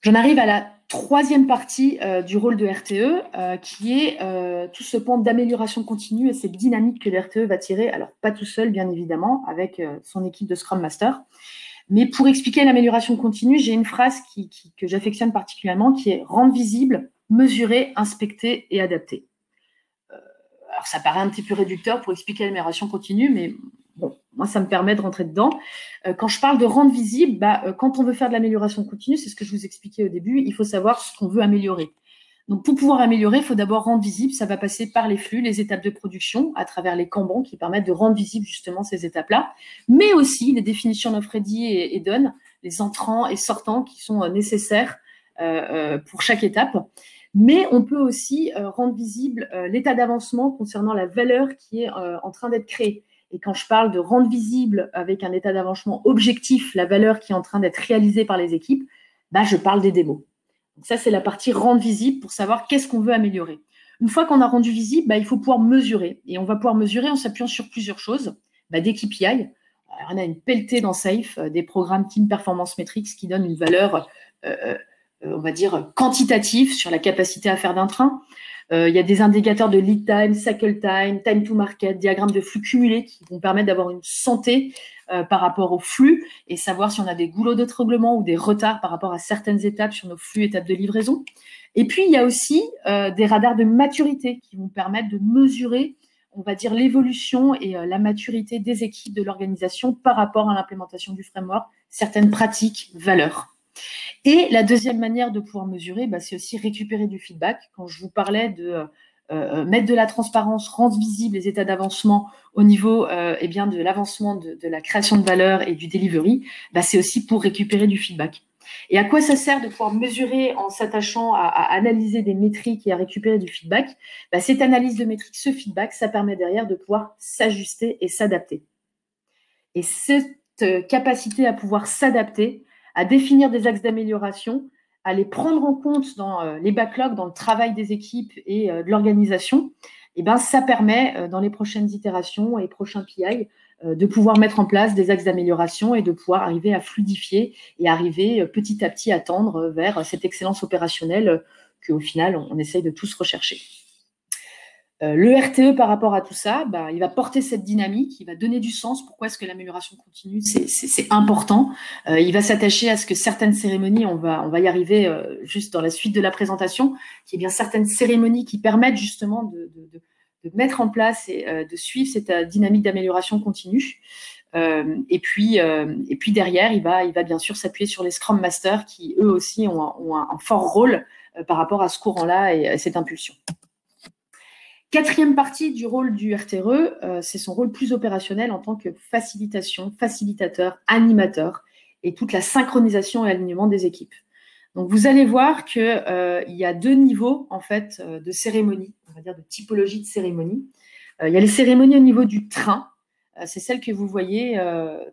J'en arrive à la troisième partie du rôle de RTE, qui est tout ce pan d'amélioration continue et cette dynamique que le RTE va tirer, alors pas tout seul bien évidemment, avec son équipe de Scrum Master. Mais pour expliquer l'amélioration continue, j'ai une phrase que j'affectionne particulièrement, qui est « rendre visible, mesurer, inspecter et adapter ». Alors ça paraît un petit peu réducteur pour expliquer l'amélioration continue, mais bon, moi, ça me permet de rentrer dedans. Quand je parle de rendre visible, quand on veut faire de l'amélioration continue, c'est ce que je vous expliquais au début, il faut savoir ce qu'on veut améliorer. Donc, pour pouvoir améliorer, il faut d'abord rendre visible. Ça va passer par les flux, les étapes de production, à travers les Kanban qui permettent de rendre visible justement ces étapes-là, mais aussi les définitions d'offre ready et done, les entrants et sortants qui sont nécessaires pour chaque étape. Mais on peut aussi rendre visible l'état d'avancement concernant la valeur qui est en train d'être créée. Et quand je parle de rendre visible avec un état d'avancement objectif la valeur qui est en train d'être réalisée par les équipes, je parle des démos. Donc ça, c'est la partie rendre visible pour savoir qu'est-ce qu'on veut améliorer. Une fois qu'on a rendu visible, il faut pouvoir mesurer. Et on va pouvoir mesurer en s'appuyant sur plusieurs choses. Des KPI. Alors, on a une pelletée dans Safe, des programmes Team Performance Metrics qui donnent une valeur, on va dire, quantitative sur la capacité à faire d'un train. Il y a des indicateurs de lead time, cycle time, time to market, diagrammes de flux cumulés qui vont permettre d'avoir une santé par rapport au flux et savoir si on a des goulots d'étranglement ou des retards par rapport à certaines étapes sur nos flux, étapes de livraison. Et puis, il y a aussi des radars de maturité qui vont permettre de mesurer, on va dire, l'évolution et la maturité des équipes de l'organisation par rapport à l'implémentation du framework, certaines pratiques, valeurs. Et la deuxième manière de pouvoir mesurer, c'est aussi récupérer du feedback. Quand je vous parlais de mettre de la transparence, rendre visible les états d'avancement au niveau de l'avancement de la création de valeur et du delivery, c'est aussi pour récupérer du feedback. Et à quoi ça sert de pouvoir mesurer en s'attachant à analyser des métriques et à récupérer du feedback? Cette analyse de métriques, ce feedback, ça permet derrière de pouvoir s'ajuster et s'adapter. Et cette capacité à pouvoir s'adapter, à définir des axes d'amélioration, à les prendre en compte dans les backlogs, dans le travail des équipes et de l'organisation, ça permet, dans les prochaines itérations et prochains PI, de pouvoir mettre en place des axes d'amélioration et de pouvoir arriver à fluidifier et arriver petit à petit à tendre vers cette excellence opérationnelle qu'au final, on essaye de tous rechercher. Le RTE, par rapport à tout ça, il va porter cette dynamique, il va donner du sens. Pourquoi est-ce que l'amélioration continue, c'est important. Il va s'attacher à ce que certaines cérémonies, on va y arriver juste dans la suite de la présentation, qu'il y ait bien certaines cérémonies qui permettent justement de mettre en place et de suivre cette dynamique d'amélioration continue. Et puis derrière, il va bien sûr s'appuyer sur les Scrum Masters qui, eux aussi, ont un fort rôle par rapport à ce courant-là et à cette impulsion. Quatrième partie du rôle du RTE, c'est son rôle plus opérationnel en tant que facilitateur, animateur et toute la synchronisation et alignement des équipes. Donc, vous allez voir qu'il y a 2 niveaux, en fait, de cérémonie, on va dire de typologie de cérémonie. Il y a les cérémonies au niveau du train. C'est celles que vous voyez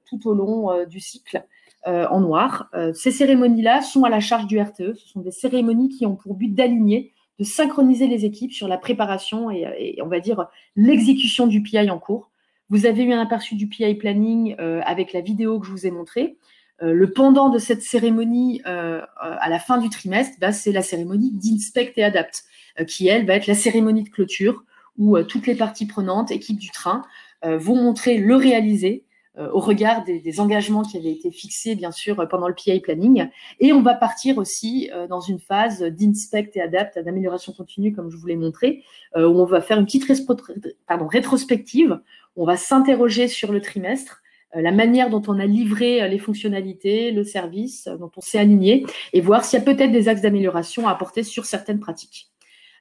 tout au long du cycle en noir. Ces cérémonies-là sont à la charge du RTE. Ce sont des cérémonies qui ont pour but d'aligner, de synchroniser les équipes sur la préparation et on va dire l'exécution du PI en cours. Vous avez eu un aperçu du PI planning avec la vidéo que je vous ai montrée. Le pendant de cette cérémonie à la fin du trimestre, c'est la cérémonie d'Inspect et Adapt, qui, elle, va être la cérémonie de clôture où toutes les parties prenantes, équipes du train, vont montrer le réalisé au regard des engagements qui avaient été fixés, bien sûr, pendant le PI planning. Et on va partir aussi dans une phase d'Inspect et Adapt, d'amélioration continue, comme je vous l'ai montré, où on va faire une petite rétrospective. On va s'interroger sur le trimestre, la manière dont on a livré les fonctionnalités, le service, dont on s'est aligné, et voir s'il y a peut-être des axes d'amélioration à apporter sur certaines pratiques.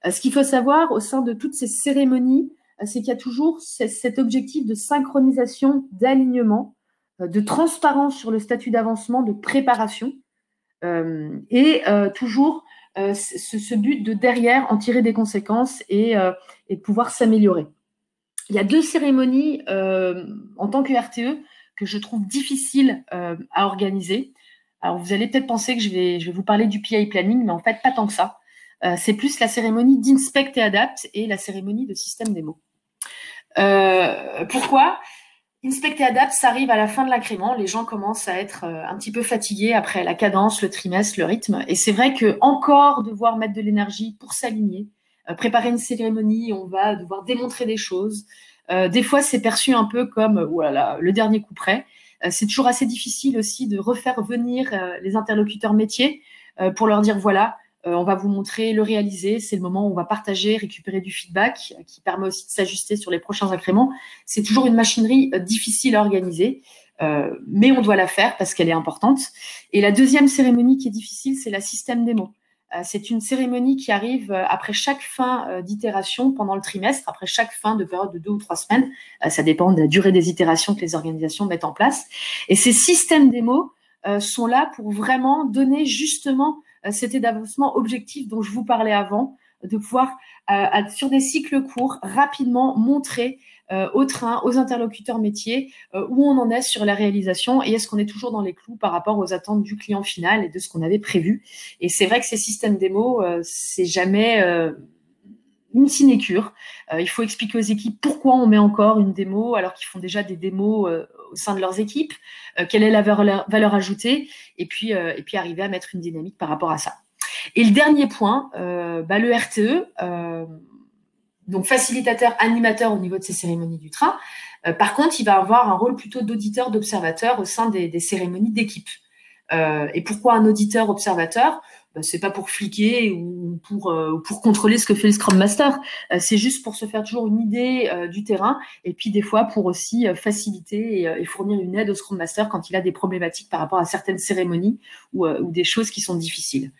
Ce qu'il faut savoir au sein de toutes ces cérémonies, c'est qu'il y a toujours cet objectif de synchronisation, d'alignement, de transparence sur le statut d'avancement, de préparation, et toujours ce but de derrière en tirer des conséquences et de pouvoir s'améliorer. Il y a 2 cérémonies en tant que RTE que je trouve difficiles à organiser. Alors, vous allez peut-être penser que je vais vous parler du PI planning, mais en fait, pas tant que ça. C'est plus la cérémonie d'Inspect et Adapt et la cérémonie de système démo. Pourquoi ? Inspect et Adapt, ça arrive à la fin de l'incrément. Les gens commencent à être un petit peu fatigués après la cadence, le trimestre, le rythme. Et c'est vrai que encore devoir mettre de l'énergie pour s'aligner, préparer une cérémonie, on va devoir démontrer des choses. Des fois, c'est perçu un peu comme voilà, le dernier coup près. C'est toujours assez difficile aussi de refaire venir les interlocuteurs métiers pour leur dire voilà, on va vous montrer le réalisé. C'est le moment où on va partager, récupérer du feedback qui permet aussi de s'ajuster sur les prochains incréments. C'est toujours une machinerie difficile à organiser, mais on doit la faire parce qu'elle est importante. Et la deuxième cérémonie qui est difficile, c'est la système démo. C'est une cérémonie qui arrive après chaque fin d'itération pendant le trimestre, après chaque fin de période de 2 ou 3 semaines. Ça dépend de la durée des itérations que les organisations mettent en place. Et ces systèmes démo sont là pour vraiment donner justement cet état d'avancement objectif dont je vous parlais avant, de pouvoir, sur des cycles courts, rapidement montrer au train, aux interlocuteurs métiers, où on en est sur la réalisation et est-ce qu'on est toujours dans les clous par rapport aux attentes du client final et de ce qu'on avait prévu. Et c'est vrai que ces systèmes démo, c'est jamais une sinécure. Il faut expliquer aux équipes pourquoi on met encore une démo alors qu'ils font déjà des démos au sein de leurs équipes, quelle est la valeur ajoutée, et puis arriver à mettre une dynamique par rapport à ça. Et le dernier point, le RTE, donc facilitateur, animateur au niveau de ces cérémonies du train. Par contre, il va avoir un rôle plutôt d'auditeur, d'observateur au sein des cérémonies d'équipe. Et pourquoi un auditeur observateur ? C'est pas pour fliquer ou pour contrôler ce que fait le Scrum Master. C'est juste pour se faire toujours une idée du terrain et puis des fois pour aussi faciliter et fournir une aide au Scrum Master quand il a des problématiques par rapport à certaines cérémonies ou des choses qui sont difficiles.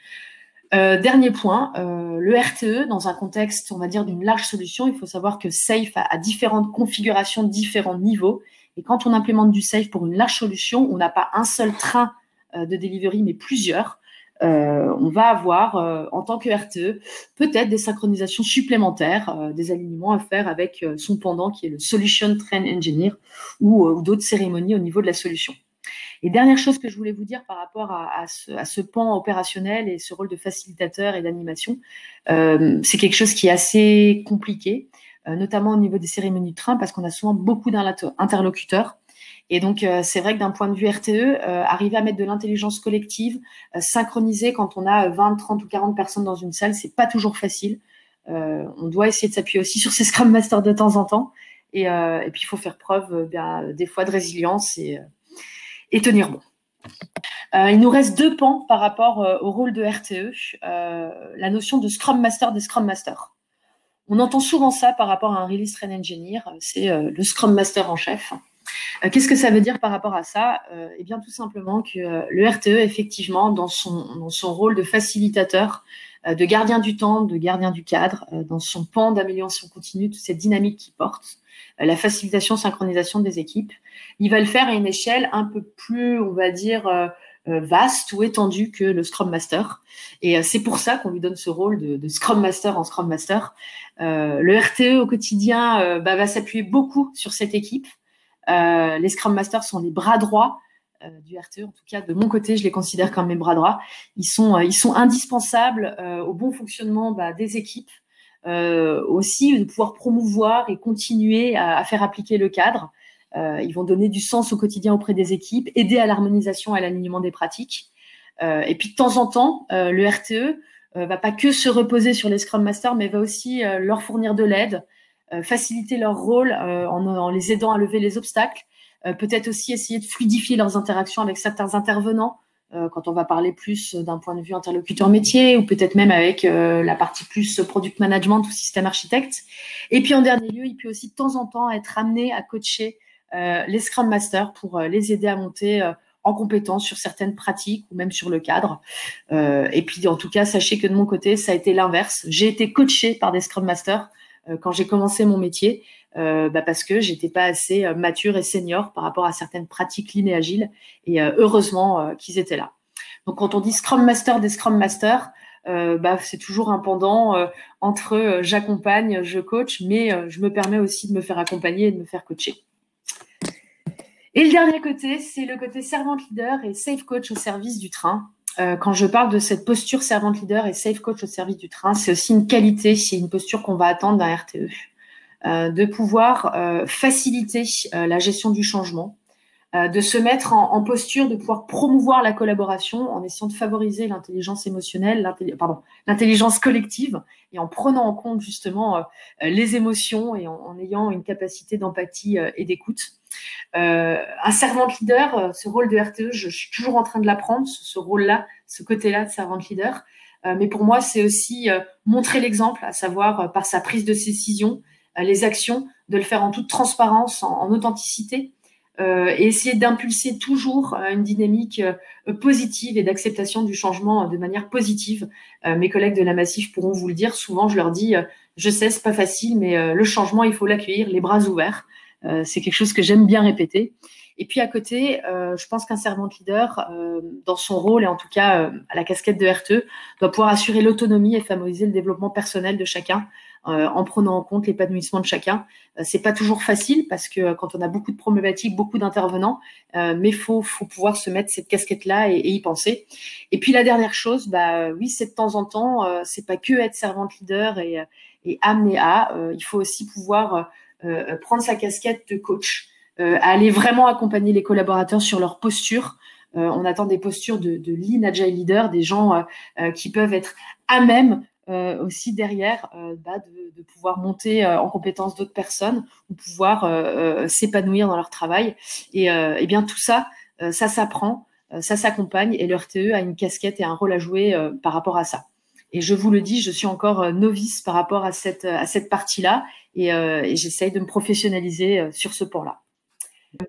Dernier point, le RTE, dans un contexte, on va dire, d'une large solution, il faut savoir que SAFe a différentes configurations, différents niveaux. Et quand on implémente du SAFe pour une large solution, on n'a pas un seul train de delivery, mais plusieurs. On va avoir, en tant que RTE, peut-être des synchronisations supplémentaires, des alignements à faire avec son pendant qui est le Solution Train Engineer ou d'autres cérémonies au niveau de la solution. Et dernière chose que je voulais vous dire par rapport à ce pan opérationnel et ce rôle de facilitateur et d'animation, c'est quelque chose qui est assez compliqué, notamment au niveau des cérémonies de train, parce qu'on a souvent beaucoup d'interlocuteurs. Et donc, c'est vrai que d'un point de vue RTE, arriver à mettre de l'intelligence collective, synchroniser quand on a 20, 30 ou 40 personnes dans une salle, c'est pas toujours facile. On doit essayer de s'appuyer aussi sur ces Scrum Masters de temps en temps. Et puis, il faut faire preuve des fois de résilience et tenir bon. Il nous reste 2 pans par rapport au rôle de RTE, la notion de Scrum Master des Scrum Masters. On entend souvent ça par rapport à un Release Train Engineer, c'est le Scrum Master en chef. Qu'est-ce que ça veut dire par rapport à ça ? Eh bien, tout simplement que le RTE, effectivement, dans son rôle de facilitateur, de gardien du temps, de gardien du cadre, dans son pan d'amélioration continue, toute cette dynamique qu'il porte, la facilitation, synchronisation des équipes, il va le faire à une échelle un peu plus, on va dire, vaste ou étendu que le Scrum Master. Et c'est pour ça qu'on lui donne ce rôle de Scrum Master en Scrum Master. Le RTE au quotidien va s'appuyer beaucoup sur cette équipe. Les Scrum Masters sont les bras droits du RTE. En tout cas, de mon côté, je les considère comme mes bras droits. Ils sont indispensables au bon fonctionnement des équipes. Aussi de pouvoir promouvoir et continuer à faire appliquer le cadre. Ils vont donner du sens au quotidien auprès des équipes, aider à l'harmonisation et à l'alignement des pratiques. Et puis de temps en temps, le RTE va pas que se reposer sur les Scrum Masters, mais va aussi leur fournir de l'aide, faciliter leur rôle en les aidant à lever les obstacles, peut-être aussi essayer de fluidifier leurs interactions avec certains intervenants, quand on va parler plus d'un point de vue interlocuteur métier, ou peut-être même avec la partie plus product management ou système architecte. Et puis en dernier lieu, il peut aussi de temps en temps être amené à coacher les Scrum Masters pour les aider à monter en compétence sur certaines pratiques ou même sur le cadre. Et puis en tout cas, sachez que de mon côté, ça a été l'inverse. J'ai été coachée par des Scrum Masters quand j'ai commencé mon métier, parce que j'étais pas assez mature et senior par rapport à certaines pratiques Lean et Agile, et heureusement qu'ils étaient là. Donc quand on dit Scrum Master des Scrum Masters, c'est toujours un pendant entre j'accompagne, je coach, mais je me permets aussi de me faire accompagner et de me faire coacher. Et le dernier côté, c'est le côté servant leader et safe coach au service du train. Quand je parle de cette posture servant leader et safe coach au service du train, c'est aussi une qualité, c'est une posture qu'on va attendre d'un RTE. De pouvoir faciliter la gestion du changement, de se mettre en posture, de pouvoir promouvoir la collaboration en essayant de favoriser l'intelligence émotionnelle, l'intelligence collective, et en prenant en compte justement les émotions et en ayant une capacité d'empathie et d'écoute. Un servant leader, ce rôle de RTE, je suis toujours en train de l'apprendre, ce rôle-là, ce côté-là de servant leader. Mais pour moi, c'est aussi montrer l'exemple, à savoir par sa prise de décision, les actions, de le faire en toute transparence, en authenticité, et essayer d'impulser toujours une dynamique positive et d'acceptation du changement de manière positive. Mes collègues de la Massif pourront vous le dire. Souvent, je leur dis, je sais, c'est pas facile, mais le changement, il faut l'accueillir, les bras ouverts. C'est quelque chose que j'aime bien répéter. Et puis à côté, je pense qu'un servant leader, dans son rôle et en tout cas à la casquette de RTE, doit pouvoir assurer l'autonomie et favoriser le développement personnel de chacun, en prenant en compte l'épanouissement de chacun. C'est pas toujours facile parce que quand on a beaucoup de problématiques, beaucoup d'intervenants, mais faut pouvoir se mettre cette casquette-là et y penser. Et puis la dernière chose, oui, c'est de temps en temps, c'est pas que être servant leader et amener à. Il faut aussi pouvoir prendre sa casquette de coach, à aller vraiment accompagner les collaborateurs sur leur posture. On attend des postures de Lean Agile Leader, des gens qui peuvent être à même aussi derrière de pouvoir monter en compétence d'autres personnes ou pouvoir s'épanouir dans leur travail. Et bien tout ça, ça s'apprend, ça s'accompagne, et le RTE a une casquette et un rôle à jouer par rapport à ça. Et je vous le dis, je suis encore novice par rapport à cette partie-là, et j'essaye de me professionnaliser sur ce pan-là.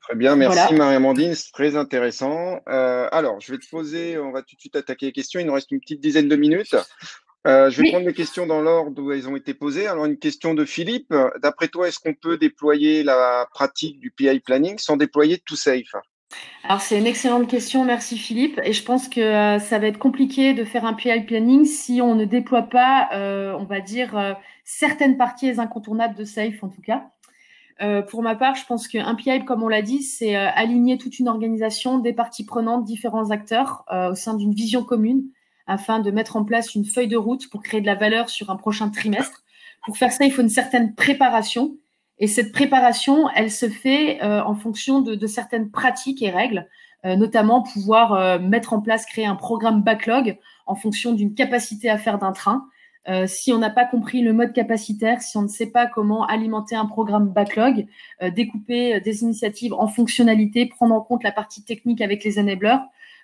Très bien, merci Voilà. Marie-Amandine, c'est très intéressant. Alors, je vais te poser, on va tout de suite attaquer les questions, il nous reste une petite dizaine de minutes. Je vais prendre les questions dans l'ordre où elles ont été posées. Alors, une question de Philippe. D'après toi, est-ce qu'on peut déployer la pratique du PI Planning sans déployer TooSafe? Alors, c'est une excellente question, merci Philippe. Et je pense que ça va être compliqué de faire un PI Planning si on ne déploie pas, on va dire, certaines parties incontournables de Safe en tout cas. Pour ma part, je pense qu'un PI, comme on l'a dit, c'est aligner toute une organisation, des parties prenantes, différents acteurs au sein d'une vision commune, afin de mettre en place une feuille de route pour créer de la valeur sur un prochain trimestre. Pour faire ça, il faut une certaine préparation. Et cette préparation, elle se fait en fonction de certaines pratiques et règles, notamment pouvoir mettre en place, créer un programme backlog en fonction d'une capacité à faire d'un train. Si on n'a pas compris le mode capacitaire, si on ne sait pas comment alimenter un programme backlog, découper des initiatives en fonctionnalités, prendre en compte la partie technique avec les enablers,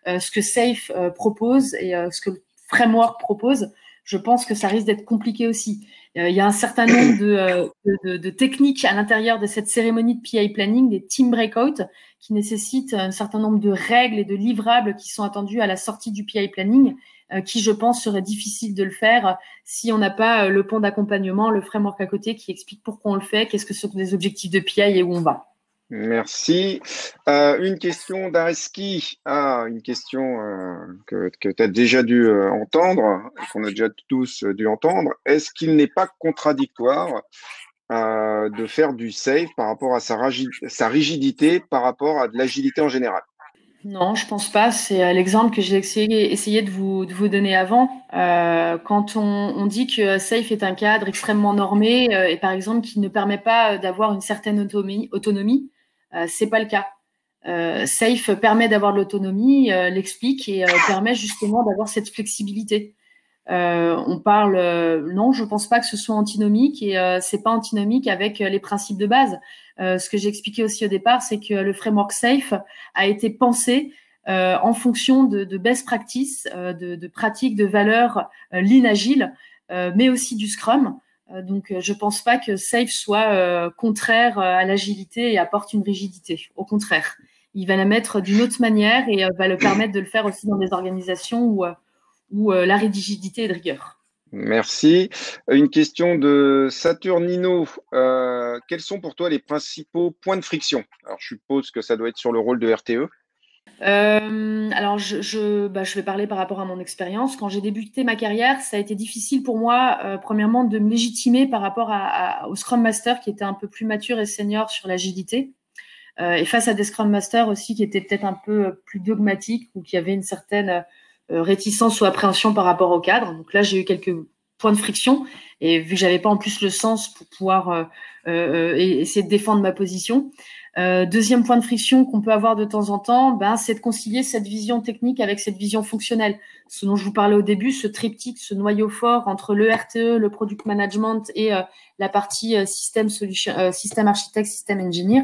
ce que Safe propose et ce que le framework propose, je pense que ça risque d'être compliqué aussi. Il y a un certain nombre de techniques à l'intérieur de cette cérémonie de PI Planning, des team breakout, qui nécessitent un certain nombre de règles et de livrables qui sont attendus à la sortie du PI Planning, qui, je pense, serait difficile de le faire si on n'a pas le pont d'accompagnement, le framework à côté qui explique pourquoi on le fait, qu'est-ce que sont les objectifs de PI et où on va. Merci. Une question d'Areski. Une question que tu as déjà dû entendre, qu'on a déjà tous dû entendre. Est-ce qu'il n'est pas contradictoire de faire du safe par rapport à sa rigidité par rapport à de l'agilité en général? Non, je pense pas. C'est l'exemple que j'ai essayé de vous donner avant. Quand on dit que Safe est un cadre extrêmement normé et par exemple qui ne permet pas d'avoir une certaine autonomie, c'est pas le cas. Safe permet d'avoir de l'autonomie, l'explique et permet justement d'avoir cette flexibilité. On parle, non, je pense pas que ce soit antinomique et c'est pas antinomique avec les principes de base. Ce que j'ai expliqué aussi au départ, c'est que le framework SAFe a été pensé en fonction de best practice, de pratiques, de valeurs lean agile, mais aussi du Scrum. Donc, je pense pas que SAFe soit contraire à l'agilité et apporte une rigidité. Au contraire, il va la mettre d'une autre manière et va le permettre de le faire aussi dans des organisations où la rigidité est de rigueur. Merci. Une question de Saturnino. Quels sont pour toi les principaux points de friction? Alors, je suppose que ça doit être sur le rôle de RTE. Alors, je vais parler par rapport à mon expérience. Quand j'ai débuté ma carrière, ça a été difficile pour moi, premièrement, de me légitimer par rapport au Scrum Master qui était un peu plus mature et senior sur l'agilité. Et face à des Scrum Masters aussi qui étaient peut-être un peu plus dogmatiques ou qui avaient une certaine réticence ou appréhension par rapport au cadre. Donc là, j'ai eu quelques points de friction et vu que j'avais pas en plus le sens pour pouvoir essayer de défendre ma position. Deuxième point de friction qu'on peut avoir de temps en temps, c'est de concilier cette vision technique avec cette vision fonctionnelle. Ce dont je vous parlais au début, ce triptyque, ce noyau fort entre le RTE, le product management et la partie système architecte, système engineer.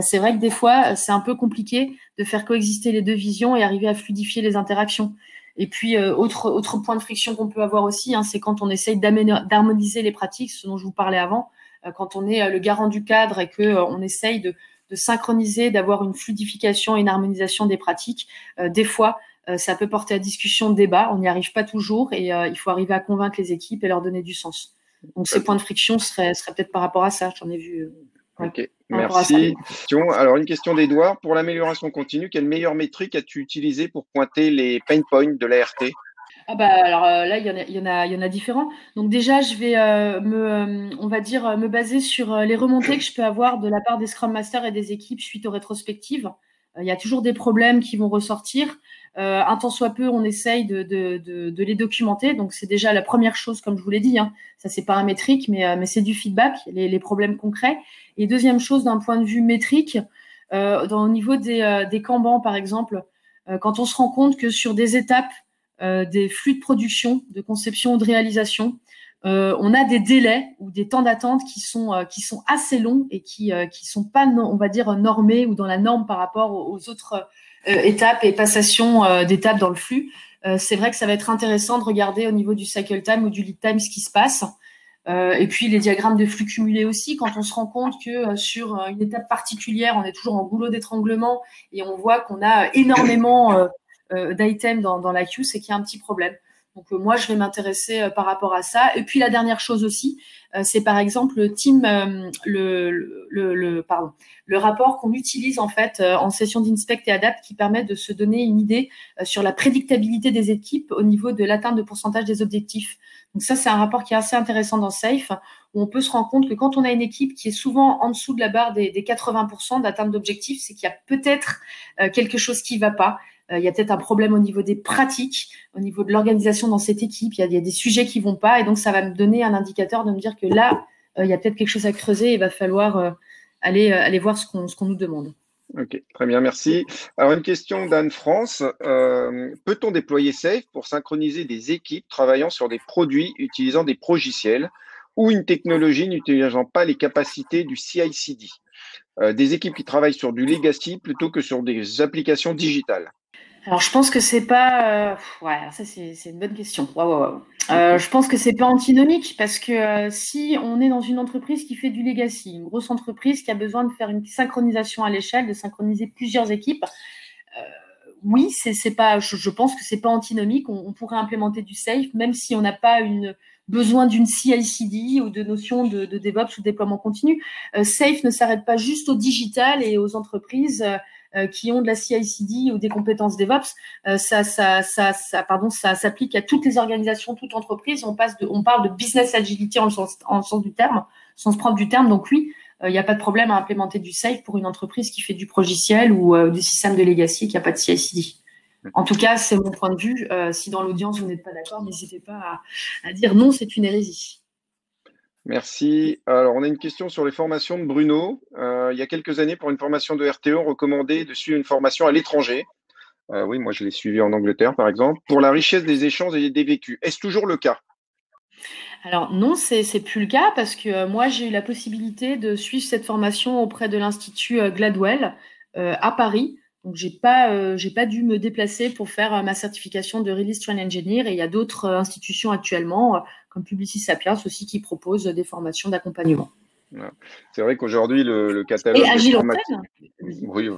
C'est vrai que des fois, c'est un peu compliqué de faire coexister les deux visions et arriver à fluidifier les interactions. Et puis, autre point de friction qu'on peut avoir aussi, c'est quand on essaye d'harmoniser les pratiques, ce dont je vous parlais avant, quand on est le garant du cadre et qu'on essaye de synchroniser, d'avoir une fluidification et une harmonisation des pratiques. Des fois, ça peut porter à discussion, débat. On n'y arrive pas toujours et il faut arriver à convaincre les équipes et leur donner du sens. Donc, ces points de friction seraient peut-être par rapport à ça. J'en ai vu. Ok, merci. Alors, une question d'Edouard. Pour l'amélioration continue, quelle meilleure métrique as-tu utilisée pour pointer les pain points de l'ART? Alors là, il y en a différents. Donc déjà, je vais me baser sur les remontées que je peux avoir de la part des Scrum Masters et des équipes suite aux rétrospectives. Il y a toujours des problèmes qui vont ressortir. Un tant soit peu, on essaye de les documenter. Donc c'est déjà la première chose, comme je vous l'ai dit. Ça c'est paramétrique, mais c'est du feedback, les problèmes concrets. Et deuxième chose, d'un point de vue métrique, au niveau des Kanban, par exemple, quand on se rend compte que sur des étapes des flux de production, de conception ou de réalisation, on a des délais ou des temps d'attente qui sont assez longs et qui sont pas, on va dire, normés ou dans la norme par rapport aux autres étapes et passations d'étapes dans le flux. C'est vrai que ça va être intéressant de regarder au niveau du cycle time ou du lead time ce qui se passe. Et puis les diagrammes de flux cumulés aussi, quand on se rend compte que sur une étape particulière, on est toujours en goulot d'étranglement et on voit qu'on a énormément d'items dans la queue, c'est qu'il y a un petit problème. Donc moi, je vais m'intéresser par rapport à ça. Et puis la dernière chose aussi, c'est par exemple le rapport qu'on utilise en fait en session d'Inspect et Adapt qui permet de se donner une idée sur la prédictabilité des équipes au niveau de l'atteinte de pourcentage des objectifs. Donc ça, c'est un rapport qui est assez intéressant dans Safe, où on peut se rendre compte que quand on a une équipe qui est souvent en dessous de la barre des 80% d'atteinte d'objectifs, c'est qu'il y a peut-être quelque chose qui ne va pas. Il y a peut-être un problème au niveau des pratiques, au niveau de l'organisation dans cette équipe. Il y a des sujets qui vont pas et donc ça va me donner un indicateur de me dire que là, il y a peut-être quelque chose à creuser et il va falloir aller voir ce qu'on nous demande. Ok, très bien, merci. Alors, une question d'Anne-France. Peut-on déployer Safe pour synchroniser des équipes travaillant sur des produits utilisant des progiciels ou une technologie n'utilisant pas les capacités du CI/CD? Des équipes qui travaillent sur du legacy plutôt que sur des applications digitales. Alors, je pense que c'est pas. Ça, c'est une bonne question. Je pense que c'est pas antinomique parce que si on est dans une entreprise qui fait du legacy, une grosse entreprise qui a besoin de faire une synchronisation à l'échelle, de synchroniser plusieurs équipes, oui, c'est pas. Je pense que c'est pas antinomique. On pourrait implémenter du safe, même si on n'a pas une besoin d'une CI/CD ou de notions de DevOps ou déploiement continu. Safe ne s'arrête pas juste au digital et aux entreprises qui ont de la CI/CD ou des compétences DevOps. Ça s'applique à toutes les organisations, toute entreprise. On parle de business agility en sens du terme, sens propre du terme. Donc oui, il n'y a pas de problème à implémenter du Safe pour une entreprise qui fait du progiciel ou du système de legacy qui n'a pas de CI/CD. En tout cas, c'est mon point de vue. Si dans l'audience, vous n'êtes pas d'accord, n'hésitez pas à dire non, c'est une hérésie. Merci. Alors, on a une question sur les formations de Bruno. Il y a quelques années, pour une formation de RTE, on recommandait de suivre une formation à l'étranger. Oui, moi, je l'ai suivi en Angleterre, par exemple, pour la richesse des échanges et des vécus. Est-ce toujours le cas? Alors non, c'est plus le cas parce que moi, j'ai eu la possibilité de suivre cette formation auprès de l'Institut Gladwell à Paris. Donc, j'ai pas dû me déplacer pour faire ma certification de Release Train Engineer. Et il y a d'autres institutions actuellement, comme Publicis Sapiens aussi, qui proposent des formations d'accompagnement. C'est vrai qu'aujourd'hui, le catalogue. Et Agile Oui,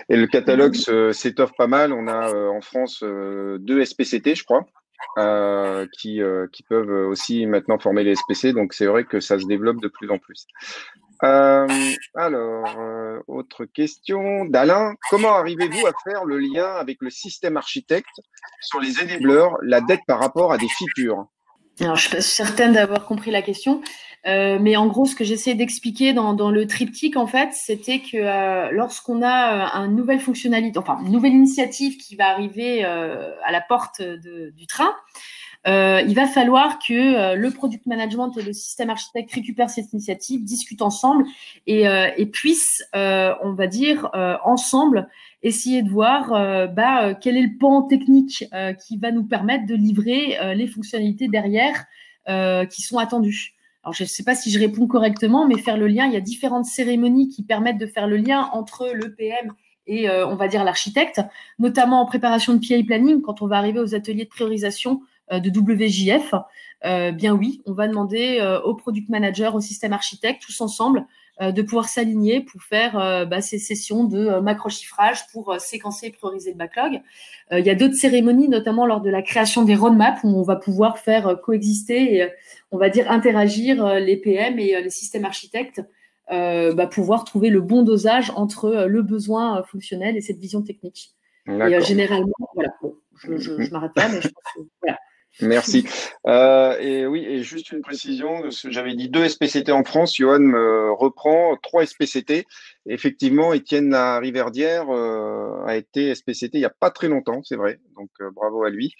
et le catalogue s'étoffe pas mal. On a en France 2 SPCT, je crois, qui peuvent aussi maintenant former les SPC. Donc, c'est vrai que ça se développe de plus en plus. Autre question d'Alain. Comment arrivez-vous à faire le lien avec le système architecte sur les enablers, la dette par rapport à des features? Alors, je suis pas certaine d'avoir compris la question, mais en gros, ce que j'essayais d'expliquer dans le triptyque, en fait, c'était que lorsqu'on a une nouvelle fonctionnalité, enfin une nouvelle initiative qui va arriver à la porte du train, il va falloir que le product management et le système architecte récupèrent cette initiative, discutent ensemble et puissent, on va dire, ensemble, essayer de voir quel est le pan technique qui va nous permettre de livrer les fonctionnalités derrière qui sont attendues. Alors, je ne sais pas si je réponds correctement, mais faire le lien, il y a différentes cérémonies qui permettent de faire le lien entre le PM et, on va dire, l'architecte, notamment en préparation de PI planning, quand on va arriver aux ateliers de priorisation de WJF, bien oui, on va demander au product manager, au système architecte, tous ensemble, de pouvoir s'aligner pour faire ces sessions de macro-chiffrage pour séquencer et prioriser le backlog. Il y a d'autres cérémonies, notamment lors de la création des roadmaps, où on va pouvoir faire coexister et, on va dire, interagir les PM et les systèmes architectes, pouvoir trouver le bon dosage entre le besoin fonctionnel et cette vision technique. Et généralement, voilà, bon, je m'arrête là, mais je pense que voilà. Merci. Et oui, et juste une précision, j'avais dit 2 SPCT en France, Johan me reprend 3 SPCT. Effectivement, Étienne Riverdière a été SPCT il n'y a pas très longtemps, c'est vrai, donc bravo à lui.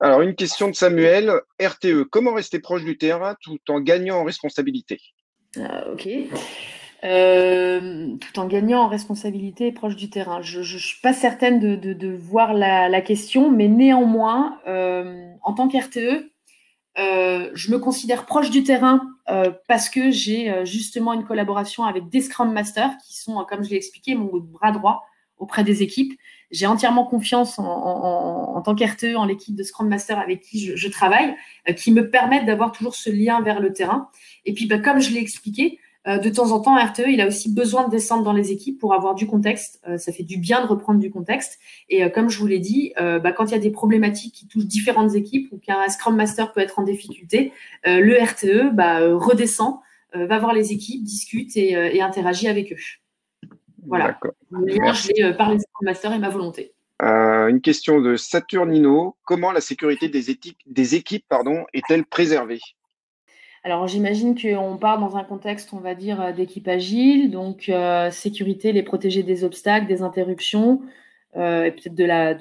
Alors, une question de Samuel, RTE, comment rester proche du terrain tout en gagnant en responsabilité? Ok. Tout en gagnant en responsabilité proche du terrain. Je ne suis pas certaine de voir la question, mais néanmoins, en tant qu'RTE, je me considère proche du terrain parce que j'ai justement une collaboration avec des Scrum Masters qui sont, comme je l'ai expliqué, mon bras droit auprès des équipes. J'ai entièrement confiance en tant qu'RTE en l'équipe de Scrum Master avec qui je travaille, qui me permettent d'avoir toujours ce lien vers le terrain. Et puis, comme je l'ai expliqué, de temps en temps, RTE, il a aussi besoin de descendre dans les équipes pour avoir du contexte. Ça fait du bien de reprendre du contexte. Et comme je vous l'ai dit, quand il y a des problématiques qui touchent différentes équipes ou qu'un Scrum Master peut être en difficulté, le RTE redescend, va voir les équipes, discute et interagit avec eux. Voilà. Le lien, je l'ai par les Scrum Master et ma volonté. Une question de Saturnino. Comment la sécurité des équipes est-elle préservée? Alors, j'imagine qu'on part dans un contexte, on va dire, d'équipe agile, donc sécurité, les protéger des obstacles, des interruptions, et peut-être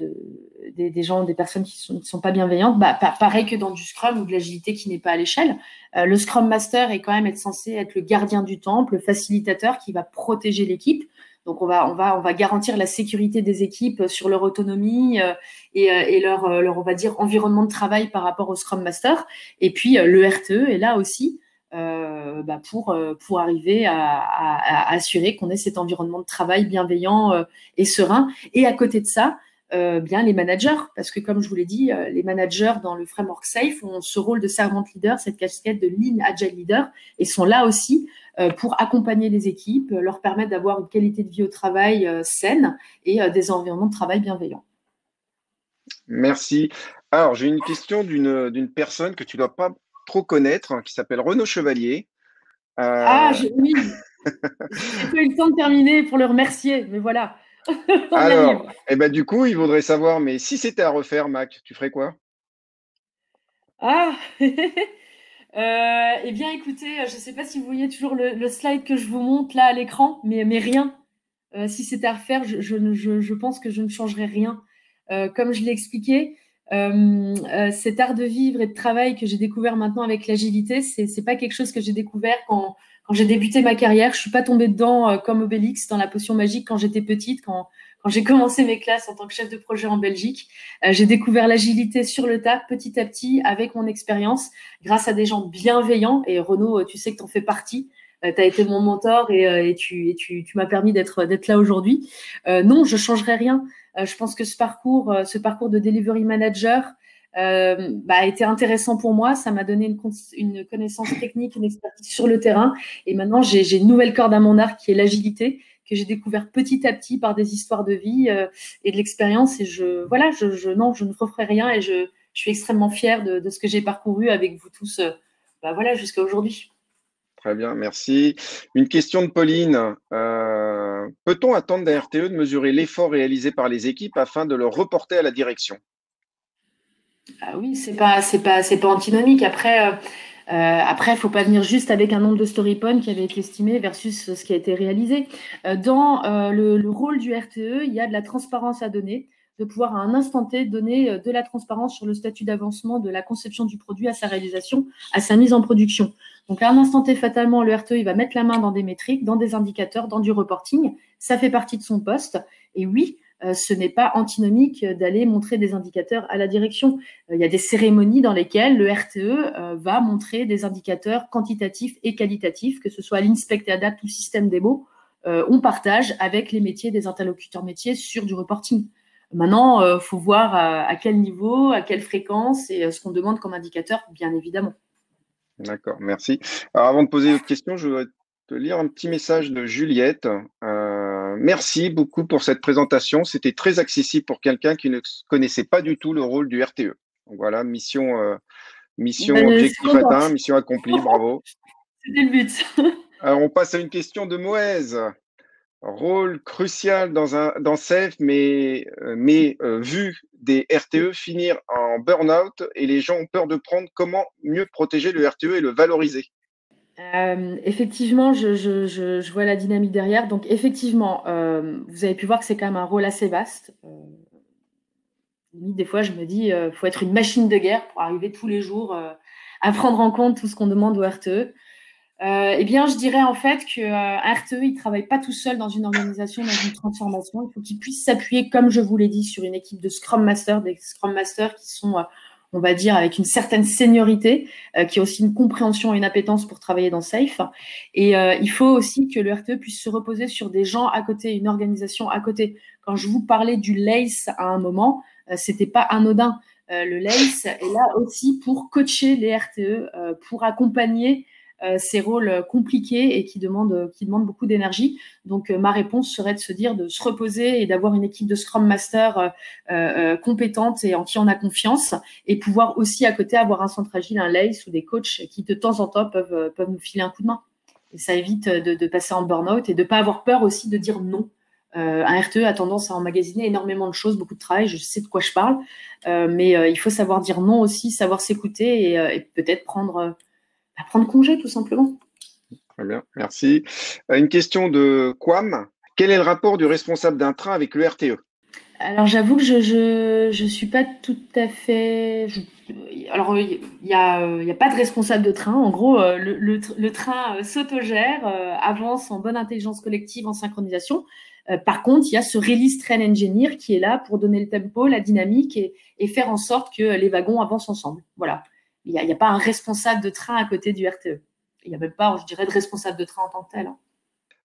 des personnes qui ne sont pas bienveillantes. Pareil que dans du Scrum ou de l'agilité qui n'est pas à l'échelle. Le Scrum Master est quand même censé être le gardien du temple, le facilitateur qui va protéger l'équipe. Donc, on va garantir la sécurité des équipes sur leur autonomie et leur, on va dire, environnement de travail par rapport au Scrum Master. Et puis, le RTE est là aussi pour arriver à assurer qu'on ait cet environnement de travail bienveillant et serein. Et à côté de ça, bien les managers, parce que comme je vous l'ai dit, les managers dans le framework SAFe ont ce rôle de servant leader, cette casquette de lean agile leader, et sont là aussi pour accompagner les équipes, leur permettre d'avoir une qualité de vie au travail saine et des environnements de travail bienveillants. Merci. Alors, j'ai une question d'une personne que tu ne dois pas trop connaître, qui s'appelle Renaud Chevalier. Oui, j'ai pas eu le temps de terminer pour le remercier, mais voilà. Alors, du coup, il voudrait savoir, mais si c'était à refaire, Mac, tu ferais quoi? Eh bien, écoutez, je ne sais pas si vous voyez toujours le slide que je vous montre là à l'écran, mais rien. Si c'était à refaire, je pense que je ne changerais rien. Comme je l'ai expliqué, cet art de vivre et de travail que j'ai découvert maintenant avec l'agilité, c'est pas quelque chose que j'ai découvert quand j'ai débuté ma carrière. Je suis pas tombée dedans comme Obélix dans la potion magique quand j'étais petite, quand j'ai commencé mes classes en tant que chef de projet en Belgique. J'ai découvert l'agilité sur le tas, petit à petit, avec mon expérience, grâce à des gens bienveillants. Et Renaud, tu sais que tu en fais partie. Tu as été mon mentor et tu m'as permis d'être là aujourd'hui. Non, je changerai rien. Je pense que ce parcours de delivery manager a été intéressant pour moi. Ça m'a donné une connaissance technique, une expertise sur le terrain. Et maintenant, j'ai une nouvelle corde à mon arc qui est l'agilité, que j'ai découvert petit à petit par des histoires de vie et de l'expérience. Et je ne referai rien et je suis extrêmement fière de ce que j'ai parcouru avec vous tous jusqu'à aujourd'hui. Très bien, merci. Une question de Pauline. Peut-on attendre d'un RTE de mesurer l'effort réalisé par les équipes afin de le reporter à la direction? Ah oui, c'est pas antinomique. Après, il faut pas venir juste avec un nombre de story points qui avait été estimé versus ce qui a été réalisé. Dans le rôle du RTE, il y a de la transparence à donner, de pouvoir à un instant T donner de la transparence sur le statut d'avancement de la conception du produit à sa réalisation, à sa mise en production. Donc à un instant T, fatalement, le RTE, il va mettre la main dans des métriques, dans des indicateurs, dans du reporting. Ça fait partie de son poste. Et oui, ce n'est pas antinomique d'aller montrer des indicateurs à la direction. Il y a des cérémonies dans lesquelles le RTE va montrer des indicateurs quantitatifs et qualitatifs, que ce soit l'Inspect et Adapt ou Système Démo. On partage avec les métiers des interlocuteurs métiers sur du reporting. Maintenant, il faut voir à quel niveau, à quelle fréquence et ce qu'on demande comme indicateur, bien évidemment. D'accord, merci. Alors, avant de poser d'autres questions, je voudrais te lire un petit message de Juliette. Merci beaucoup pour cette présentation. C'était très accessible pour quelqu'un qui ne connaissait pas du tout le rôle du RTE. Donc voilà, mission objectif atteint, mission accomplie, bravo. C'était le but. Alors, on passe à une question de Moez. Rôle crucial dans SAFe, mais vu des RTE finir en burn-out et les gens ont peur de prendre, comment mieux protéger le RTE et le valoriser? Effectivement, je vois la dynamique derrière. Donc, effectivement, vous avez pu voir que c'est quand même un rôle assez vaste. Des fois, je me dis, faut être une machine de guerre pour arriver tous les jours à prendre en compte tout ce qu'on demande au RTE. Eh bien, je dirais en fait qu'un RTE, il ne travaille pas tout seul dans une organisation, dans une transformation. Il faut qu'il puisse s'appuyer, comme je vous l'ai dit, sur une équipe de Scrum Masters, des Scrum Masters qui sont, on va dire, avec une certaine seniorité, qui a aussi une compréhension et une appétence pour travailler dans SAFe. Et il faut aussi que le RTE puisse se reposer sur des gens à côté, une organisation à côté. Quand je vous parlais du LACE à un moment, c'était pas anodin. Le LACE est là aussi pour coacher les RTE, pour accompagner ces rôles compliqués et qui demandent beaucoup d'énergie. Donc, ma réponse serait de se dire de se reposer et d'avoir une équipe de Scrum Master compétente et en qui on a confiance, et pouvoir aussi à côté avoir un centre agile, un LACE ou des coachs qui de temps en temps peuvent nous filer un coup de main. Et ça évite de passer en burn-out et de ne pas avoir peur aussi de dire non. Un RTE a tendance à emmagasiner énormément de choses, beaucoup de travail, je sais de quoi je parle, mais il faut savoir dire non aussi, savoir s'écouter et peut-être prendre congé, tout simplement. Très bien, merci. Une question de Quam. Quel est le rapport du responsable d'un train avec le RTE? Alors, j'avoue que je suis pas tout à fait... Alors, il n'y a pas de responsable de train. En gros, le train s'autogère, avance en bonne intelligence collective, en synchronisation. Par contre, il y a ce Release Train Engineer qui est là pour donner le tempo, la dynamique et faire en sorte que les wagons avancent ensemble. Voilà. Il n'y a pas un responsable de train à côté du RTE. Il n'y a même pas, je dirais, de responsable de train en tant que tel.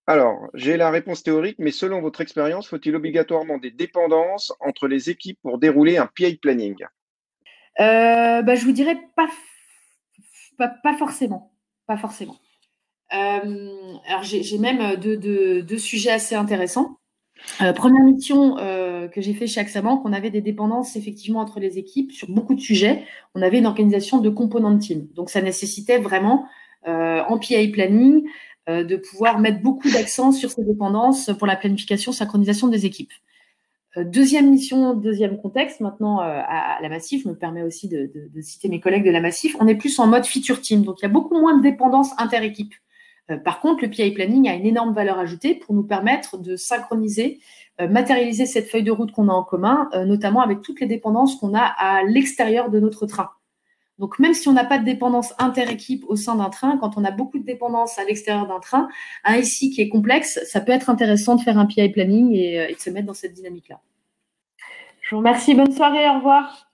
Alors, j'ai la réponse théorique, mais selon votre expérience, faut-il obligatoirement des dépendances entre les équipes pour dérouler un PI planning? Je vous dirais pas forcément. Pas forcément. Alors, j'ai même deux sujets assez intéressants. Première mission, que j'ai fait chez AXA Bank, on avait des dépendances effectivement entre les équipes sur beaucoup de sujets. On avait une organisation de component team. Donc, ça nécessitait vraiment, en PI planning, de pouvoir mettre beaucoup d'accent sur ces dépendances pour la planification, synchronisation des équipes. Deuxième mission, deuxième contexte, maintenant à la Massif, je me permets aussi de citer mes collègues de la Massif, on est plus en mode feature team, donc il y a beaucoup moins de dépendances inter-équipes. Par contre, le PI Planning a une énorme valeur ajoutée pour nous permettre de synchroniser, matérialiser cette feuille de route qu'on a en commun, notamment avec toutes les dépendances qu'on a à l'extérieur de notre train. Donc, même si on n'a pas de dépendance inter-équipe au sein d'un train, quand on a beaucoup de dépendances à l'extérieur d'un train, un SI qui est complexe, ça peut être intéressant de faire un PI Planning et de se mettre dans cette dynamique-là. Je vous remercie. Bonne soirée. Au revoir.